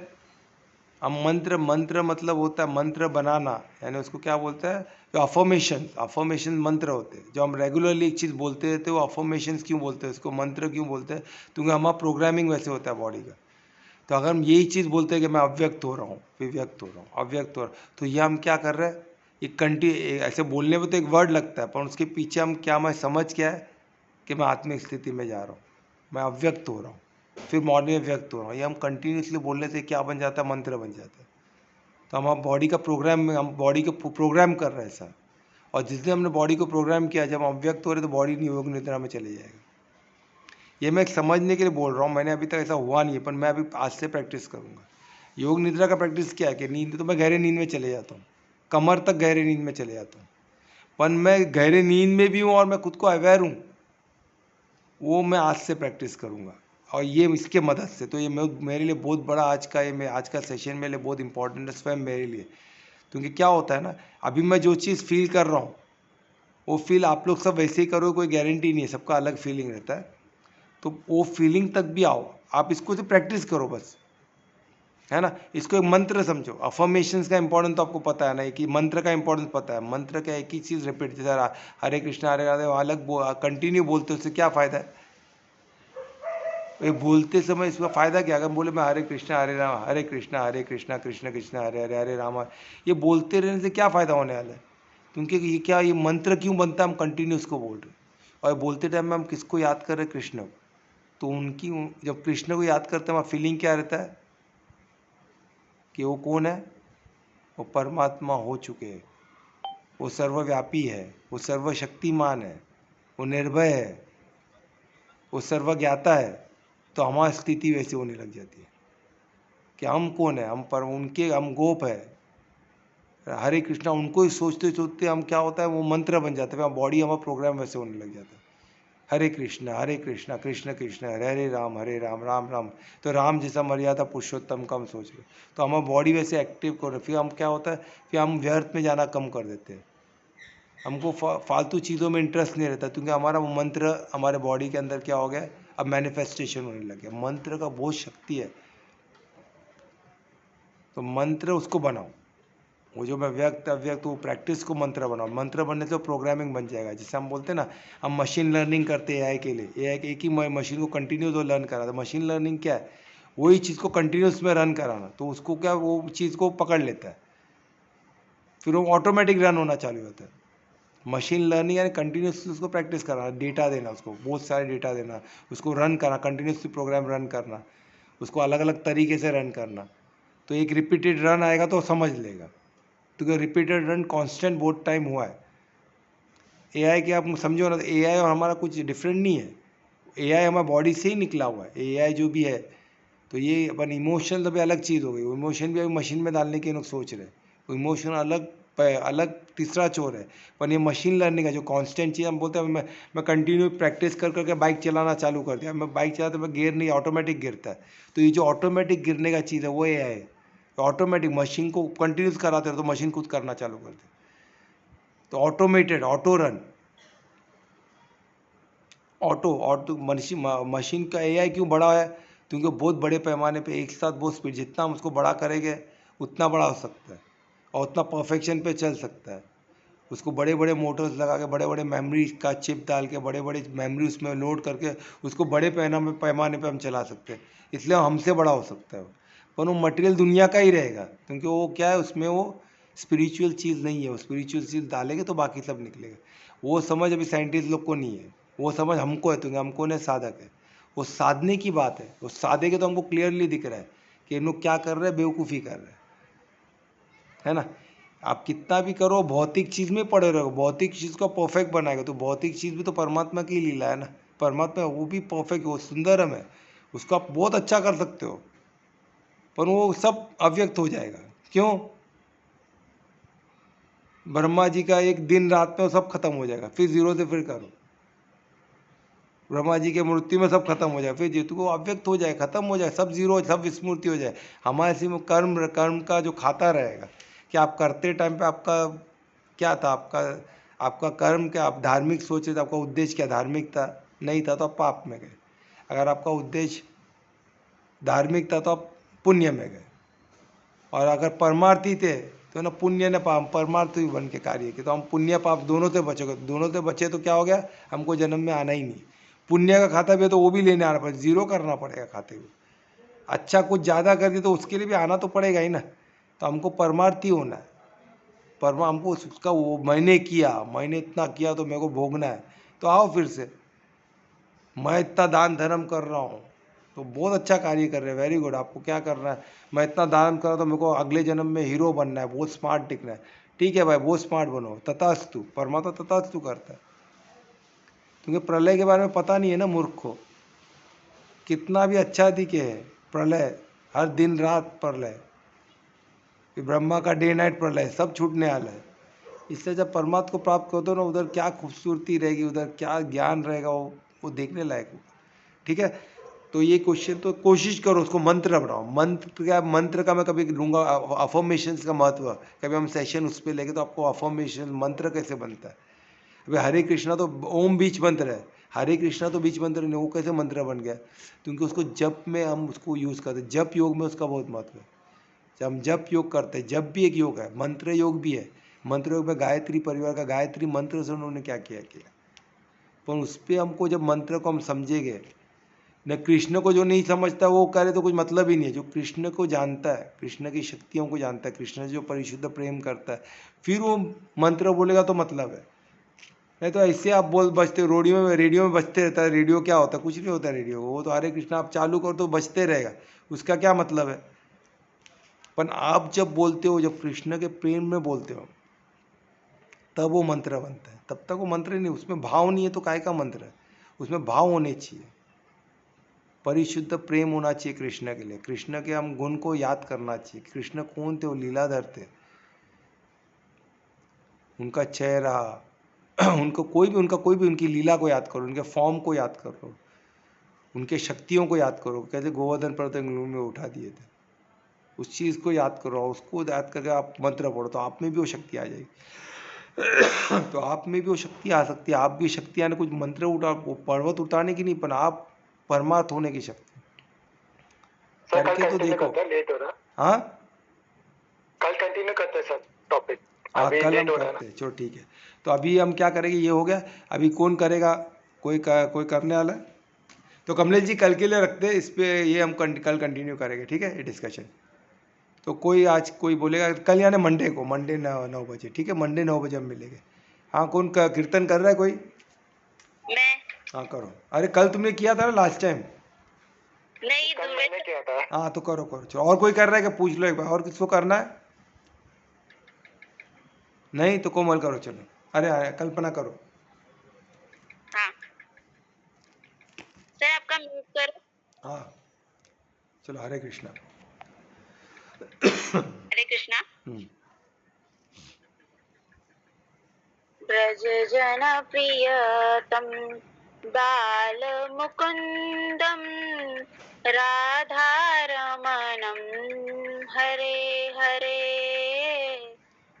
अब मंत्र, मंत्र मतलब होता है मंत्र बनाना, यानी उसको क्या बोलते हैं? जो अफर्मेशन, अफर्मेशन मंत्र होते हैं। जो हम रेगुलरली एक चीज़ बोलते हैं तो वो अफर्मेशंस क्यों बोलते हैं, उसको मंत्र क्यों बोलते हैं? क्योंकि हमारा प्रोग्रामिंग वैसे होता है बॉडी का। तो अगर हम यही चीज़ बोलते हैं कि मैं अव्यक्त हो रहा हूँ, फिर व्यक्त हो रहा हूँ, अव्यक्त हो रहा हूँ, तो ये हम क्या कर रहे हैं? ये ऐसे बोलने में तो एक वर्ड लगता है, पर उसके पीछे हम क्या, मैं समझ क्या है कि मैं आत्मिक स्थिति में जा रहा हूँ, मैं अव्यक्त हो रहा हूँ, फिर मॉर्निंग में व्यक्त हो रहा हूँ। ये हम कंटिन्यूसली बोलने से क्या बन जाता है? मंत्र बन जाता है। तो हम बॉडी का प्रोग्राम में, हम बॉडी को प्रोग्राम कर रहे हैं ऐसा। और जिस दिन हमने बॉडी को प्रोग्राम किया, जब हम अव्यक्त हो रहे तो बॉडी योग निद्रा में चले जाएगा। ये मैं एक समझने के लिए बोल रहा हूँ, मैंने अभी तक ऐसा हुआ नहीं है, पर मैं अभी आज से प्रैक्टिस करूँगा। योग निद्रा का प्रैक्टिस क्या है कि नींद तो मैं गहरे नींद में चले जाता हूँ, कमर तक गहरे नींद में चले जाता हूँ, पर मैं गहरे नींद में भी हूँ और मैं खुद को अवेयर हूँ, वो मैं आज से प्रैक्टिस करूँगा। और ये इसके मदद से, तो ये मेरे लिए बहुत बड़ा आज का सेशन मेरे लिए बहुत इंपॉर्टेंट है, स्वयं मेरे लिए। क्योंकि क्या होता है ना, अभी मैं जो चीज़ फील कर रहा हूँ वो फील आप लोग सब वैसे ही करो, कोई गारंटी नहीं है, सबका अलग फीलिंग रहता है। तो वो फीलिंग तक भी आओ, आप इसको तो प्रैक्टिस करो बस, है ना। इसको एक मंत्र समझो। अफर्मेशंस का इंपॉर्टेंस तो आपको पता है ना, एक ही मंत्र का इंपॉर्टेंस पता है। मंत्र का एक ही चीज़ रिपीट, जैसे हरे कृष्णा हरे राधे अलग कंटिन्यू बोलते हो, उससे क्या फ़ायदा है? ये बोलते समय इसका फ़ायदा क्या? अगर बोले मैं हरे कृष्णा हरे राम, हरे कृष्णा कृष्ण कृष्ण हरे हरे, हरे राम, ये बोलते रहने से क्या फ़ायदा होने वाला है? क्योंकि ये क्या, ये मंत्र क्यों बनता है? हम कंटिन्यू उसको बोल रहे, और बोलते टाइम में हम किसको याद कर रहे हैं? कृष्ण। तो उनकी, जब कृष्ण को याद करते हैं वहाँ फीलिंग क्या रहता है कि वो कौन है? वो परमात्मा हो चुके हैं, वो सर्वव्यापी है, वो सर्वशक्तिमान है, वो निर्भय है, वो सर्वज्ञाता है। तो हमारी स्थिति वैसे होने लग जाती है कि हम कौन है, हम पर उनके, हम गोप है। हरे कृष्णा उनको ही सोचते सोचते हम क्या होता है, वो मंत्र बन जाता है, बॉडी हमारा प्रोग्राम वैसे होने लग जाता है। हरे कृष्णा कृष्ण कृष्ण हरे हरे, राम राम राम। तो राम जैसा मर्यादा पुरुषोत्तम का हम सोच रहे, तो हमारा बॉडी वैसे एक्टिव कर रहे। फिर हम क्या होता है, फिर हम व्यर्थ में जाना कम कर देते हैं, हमको फालतू चीज़ों में इंटरेस्ट नहीं रहता, क्योंकि हमारा वो मंत्र हमारे बॉडी के अंदर क्या हो गया, अब मैनिफेस्टेशन होने लग गया। मंत्र का बहुत शक्ति है, तो मंत्र उसको बनाओ, वो जो मैं व्यक्त अव्यक्त, वो प्रैक्टिस को मंत्र बनाओ। मंत्र बनने से प्रोग्रामिंग बन जाएगा। जैसे हम बोलते हैं ना, हम मशीन लर्निंग करते हैं एआई के लिए, एआई एक ही मशीन को कंटिन्यूस वो लर्न करा था। मशीन लर्निंग क्या है? वही चीज़ को कंटिन्यूस में रन कराना, तो उसको क्या, वो चीज़ को पकड़ लेता है, फिर वो ऑटोमेटिक रन होना चालू होता है। मशीन लर्निंग यानी कंटिन्यूसली उसको प्रैक्टिस करना, डेटा देना, उसको बहुत सारे डेटा देना, उसको रन करना, कंटिन्यूसली प्रोग्राम रन करना, उसको अलग अलग तरीके से रन करना। तो एक रिपीटेड रन आएगा तो समझ लेगा, क्योंकि रिपीटेड रन कांस्टेंट बहुत टाइम हुआ है। एआई के आप समझो ना, तो एआई और हमारा कुछ डिफरेंट नहीं है। एआई हमारा बॉडी से ही निकला हुआ है, एआई जो भी है। तो ये अपन इमोशन तो भी अलग चीज़ हो गई, वो इमोशन भी अभी मशीन में डालने के लोग सोच रहे हैं, वो इमोशन अलग अलग तीसरा चोर है। पर ये मशीन लर्निंग है जो कांस्टेंट चीज़, हम बोलते हैं मैं कंटिन्यू प्रैक्टिस कर करके बाइक चलाना चालू कर दिया, मैं बाइक चलाते मैं गियर नहीं, ऑटोमेटिक गिरता है। तो ये जो ऑटोमेटिक गिरने का चीज़ है वो एआई है। ऑटोमेटिक मशीन को कंटिन्यूस कराते रहो तो मशीन खुद करना चालू कर दे, तो automated, auto run, auto machine का एआई क्यों बड़ा है? क्योंकि बहुत बड़े पैमाने पे एक साथ बहुत स्पीड, जितना हम उसको बड़ा करेंगे उतना बड़ा हो सकता है और उतना परफेक्शन पे चल सकता है। उसको बड़े बड़े मोटर्स लगा के, बड़े बड़े मेमोरी का चिप डाल के, बड़े बड़े मेमोरी उसमें लोड करके उसको बड़े पैमाने पे हम चला सकते हैं, इसलिए हमसे बड़ा हो सकता है। पर वो मटेरियल दुनिया का ही रहेगा, क्योंकि वो क्या है, उसमें वो स्पिरिचुअल चीज़ नहीं है। वो स्पिरिचुअल चीज़ डालेंगे तो बाकी सब निकलेगा। वो समझ अभी साइंटिस्ट लोग को नहीं है, वो समझ हमको है, क्योंकि हमको ने साधक है। वो साधने की बात है, वो साधे के तो हमको क्लियरली दिख रहा है कि इन लोग क्या कर रहे हैं, बेवकूफ़ी कर रहे हैं, है ना। आप कितना भी करो, भौतिक चीज़ में पड़े रहो, भौतिक चीज़ को परफेक्ट बनाएगा तो भौतिक चीज़ भी तो परमात्मा की लीला है ना। परमात्मा वो भी परफेक्ट, वो सुंदरम है, उसको आप बहुत अच्छा कर सकते हो, पर वो सब अव्यक्त हो जाएगा। क्यों? ब्रह्मा जी का एक दिन रात में वो सब खत्म हो जाएगा, फिर जीरो से फिर करो। ब्रह्मा जी के मृत्यु में सब खत्म हो जाए, फिर जीतू को अव्यक्त हो जाए, खत्म हो जाए, सब जीरो, सब विस्मृति हो जाए। हमारे इसी में कर्म कर्म का जो खाता रहेगा कि आप करते टाइम पे आपका क्या था, आपका कर्म क्या, आप धार्मिक सोचे थे, आपका उद्देश्य क्या धार्मिक था, नहीं था तो आप पाप में गए। अगर आपका उद्देश्य धार्मिक था तो आप पुण्य में गए, और अगर परमार्थी थे तो ना पुण्य ने पाप परमार्थी बन के कार्य किए, तो हम पुण्य पाप दोनों से बचोगे, दोनों से बचे तो क्या हो गया, हमको जन्म में आना ही नहीं। पुण्य का खाता भी है तो वो भी लेने आना पड़ेगा, जीरो करना पड़ेगा खाते हुए। अच्छा कुछ ज़्यादा कर दिया तो उसके लिए भी आना तो पड़ेगा ही ना। तो हमको परमार्थी होना है, परमा हमको उसका वो मैंने किया, मैंने इतना किया तो मेरे को भोगना है, तो आओ फिर से। मैं इतना दान धर्म कर रहा हूँ तो बहुत अच्छा कार्य कर रहे हैं, वेरी गुड। आपको क्या करना है, मैं इतना दान कर रहा हूँ तो मेरे को अगले जन्म में हीरो बनना है, बहुत स्मार्ट दिखना है, ठीक है भाई बहुत स्मार्ट बनो, तथास्तु। परमात्मा तथास्तु करता है, क्योंकि प्रलय के बारे में पता नहीं है ना मूर्ख को। कितना भी अच्छा दिखे है प्रलय, हर दिन रात प्रलय, ब्रह्मा का डे नाइट प्रलय, सब छूटने वाला है। इससे जब परमात्मा को प्राप्त करते हो ना, उधर क्या खूबसूरती रहेगी, उधर क्या ज्ञान रहेगा, वो देखने लायक होगा, ठीक है। तो ये क्वेश्चन तो कोशिश करो उसको मंत्र बनाओ। मंत्र का मैं कभी लूँगा अफर्मेशंस का महत्व, कभी हम सेशन उस पर लेके तो आपको अफर्मेशन मंत्र कैसे बनता है। अभी हरे कृष्णा तो ओम बीच मंत्र है, हरे कृष्णा तो बीच मंत्र नहीं, वो कैसे मंत्र बन गया, क्योंकि उसको जप में हम उसको यूज़ करते हैं, जप योग में उसका बहुत महत्व है। जब हम जप योग करते हैं, जप भी एक योग है, मंत्र योग भी है। मंत्र योग में गायत्री परिवार का गायत्री मंत्र से उन्होंने क्या किया, पर उस पर हमको जब मंत्र को हम समझेंगे न, कृष्ण को जो नहीं समझता वो करे तो कुछ मतलब ही नहीं है। जो कृष्ण को जानता है, कृष्ण की शक्तियों को जानता है, कृष्ण से जो परिशुद्ध प्रेम करता है, फिर वो मंत्र बोलेगा तो मतलब है। नहीं तो ऐसे आप बोल बजते रेडियो में बजते रहता है। रेडियो क्या होता है, कुछ नहीं होता है रेडियो, वो तो हरे कृष्ण आप चालू करो तो बजते रहेगा, उसका क्या मतलब है। पर आप जब बोलते हो, जब कृष्ण के प्रेम में बोलते हो, तब वो मंत्र बनता है। तब तक वो मंत्र नहीं, उसमें भाव नहीं है तो काय का मंत्र है। उसमें भाव होने चाहिए, परिशुद्ध प्रेम होना चाहिए कृष्ण के लिए। कृष्ण के हम गुण को याद करना चाहिए। कृष्ण कौन थे, वो लीलाधर थे, उनका चेहरा उनको कोई भी उनकी लीला को याद करो, उनके फॉर्म को याद करो, उनके शक्तियों को याद करो, कैसे गोवर्धन पर्वत में उठा दिए थे, उस चीज़ को याद करो। उसको याद करके आप मंत्र पढ़ो तो आप में भी वो शक्ति आ जाएगी। तो आप में भी वो शक्ति आ सकती है। आप भी शक्ति आने, कुछ मंत्र उठा, पर्वत उठाने की नहीं, पर आप परमात्मा होने की शक्ति सर कल करके तो कंटिन्यू देखो। करते हैं, लेट हो रहा है। हाँ कल कंटिन्यू करते हैं सर टॉपिक, हाँ, अभी कल हम लेट हो रहा है ना। करते हैं, चलो ठीक है। तो अभी हम क्या करेंगे, ये हो गया, अभी कौन करेगा, कोई करने वाला है तो कमलेश जी कल के लिए रखते हैं इस पे, ये हम कल कंटिन्यू करेंगे, ठीक है, ये डिस्कशन। तो कोई बोलेगा कल, यानी मंडे को, मंडे 9 बजे, ठीक है, मंडे 9 बजे हम मिलेंगे। हाँ, कौन कीर्तन कर रहा है कोई? मैं हाँ करो। अरे कल तुमने किया था ना लास्ट टाइम। नहीं कल दूर मैंने किया था। हाँ तो करो चलो। और कोई कर रहा है क्या, पूछ लो एक बार, और किसको करना है? नहीं तो कोमल करो, चलो। अरे कल्पना करो। हाँ सर, आपका म्यूट करो। हाँ चलो, हरे कृष्णा। हरे कृष्णा। हम्म। ब्रज जन प्रियतम बाल मुकुंदम राधारमणम हरे हरे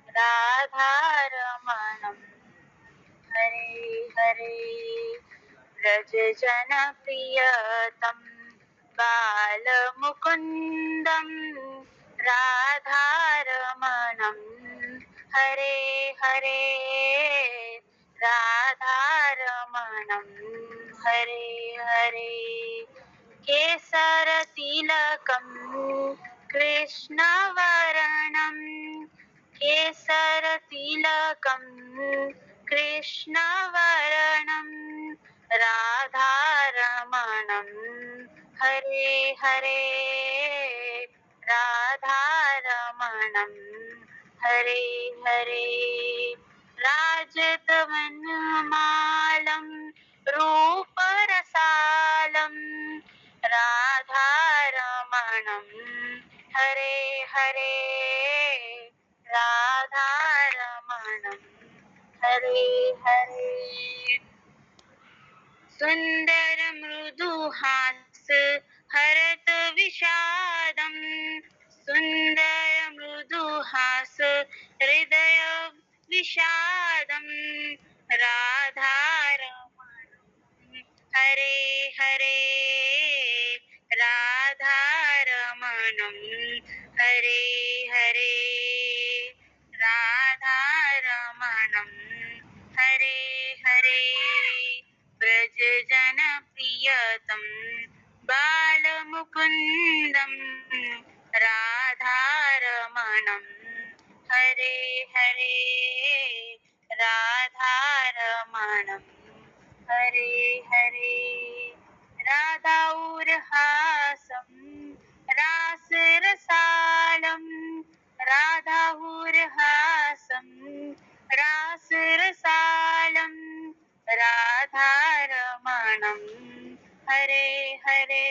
राधारमणम हरे हरे ब्रज जन प्रियतम बाल मुकुंदम राधारमणम हरे हरे राधारमणम हरे हरे केसर तिलकम कृष्णवर्णम केसर तिलकम कृष्णवर्णम राधारमणम हरे हरे राधारमणं हरे हरे राजतवनमालं रूपरसालं राधारमणं हरे हरे राधारमणं हरे हरे सुंदर मृदुहास हरत विषादं सुंदर मृदुहास हृदय विषादं राधारमणं हरे हरे राधारमणं हरे हरे राधारमणं हरे हरे ब्रज जन प्रियतम बालमुकुन्दं राधारमणं हरे हरे राधारमणं हरे हरे राधाऊरहासं रासरसालं राधाऊरहासं रासरसालं राधारमणं हरे हरे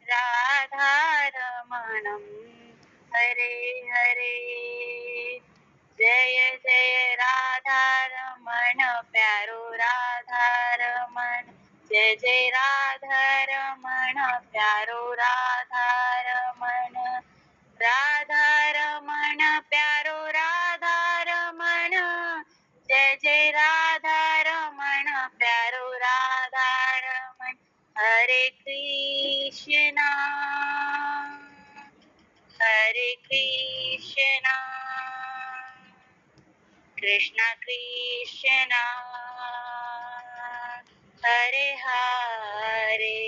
राधारमणं हरे हरे जय जय राधारमण प्यारो राधारमण जय जय राधारमण प्यारो राधारमण राधारमण प्यारो राधारमण जय जय राधारमण प्यारो राधारमण हरे कृष्णा कृष्ण कृष्ण हरे हरे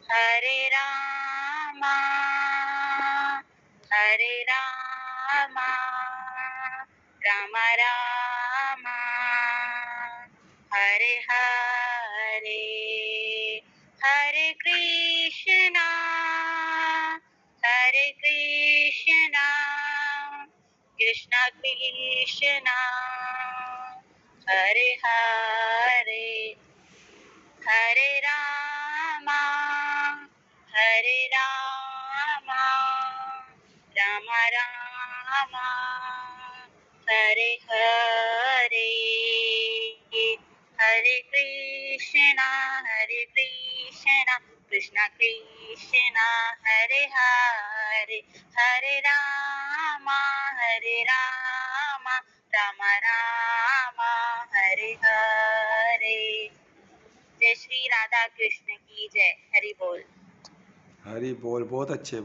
हरे राम राम राम हरे हरे हरे कृष्णा कृष्ण कृष्ण हरे हरे हरे राम राम राम हरे हरे हरे कृष्णा कृष्ण कृष्ण हरे हरे हरे राम राम राम हरे हरे जय श्री राधा कृष्ण की जय हरि बोल। हरी बोल। बहुत अच्छे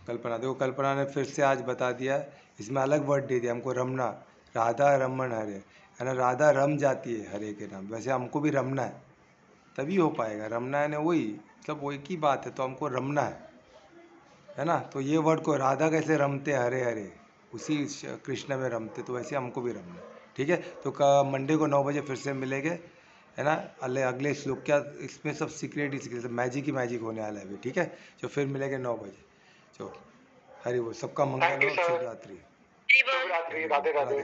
कल्पना। देखो कल्पना ने फिर से आज बता दिया, इसमें अलग वर्ड दे दिया हमको, रमना। राधा रमन हरे, है ना, राधा रम जाती है हरे के नाम। वैसे हमको भी रमना है, तभी हो पाएगा। रमना है ना, वही मतलब वही की बात है, तो हमको रमना है ना। तो ये वर्ड को राधा कैसे रमते हरे हरे, उसी कृष्ण में रमते, तो वैसे हमको भी रमना है। ठीक है, तो मंडे को 9 बजे फिर से मिलेंगे, है ना। अगले श्लोक क्या, इसमें सब सीक्रेट ही सीक्रेट, मैजिक ही मैजिक होने वाला है अभी। ठीक है, तो फिर मिलेंगे 9 बजे। चलो, हरि बोल। सबका मंगल हो। शुभ रात्रि। शुभ रात्रि। राधे राधे।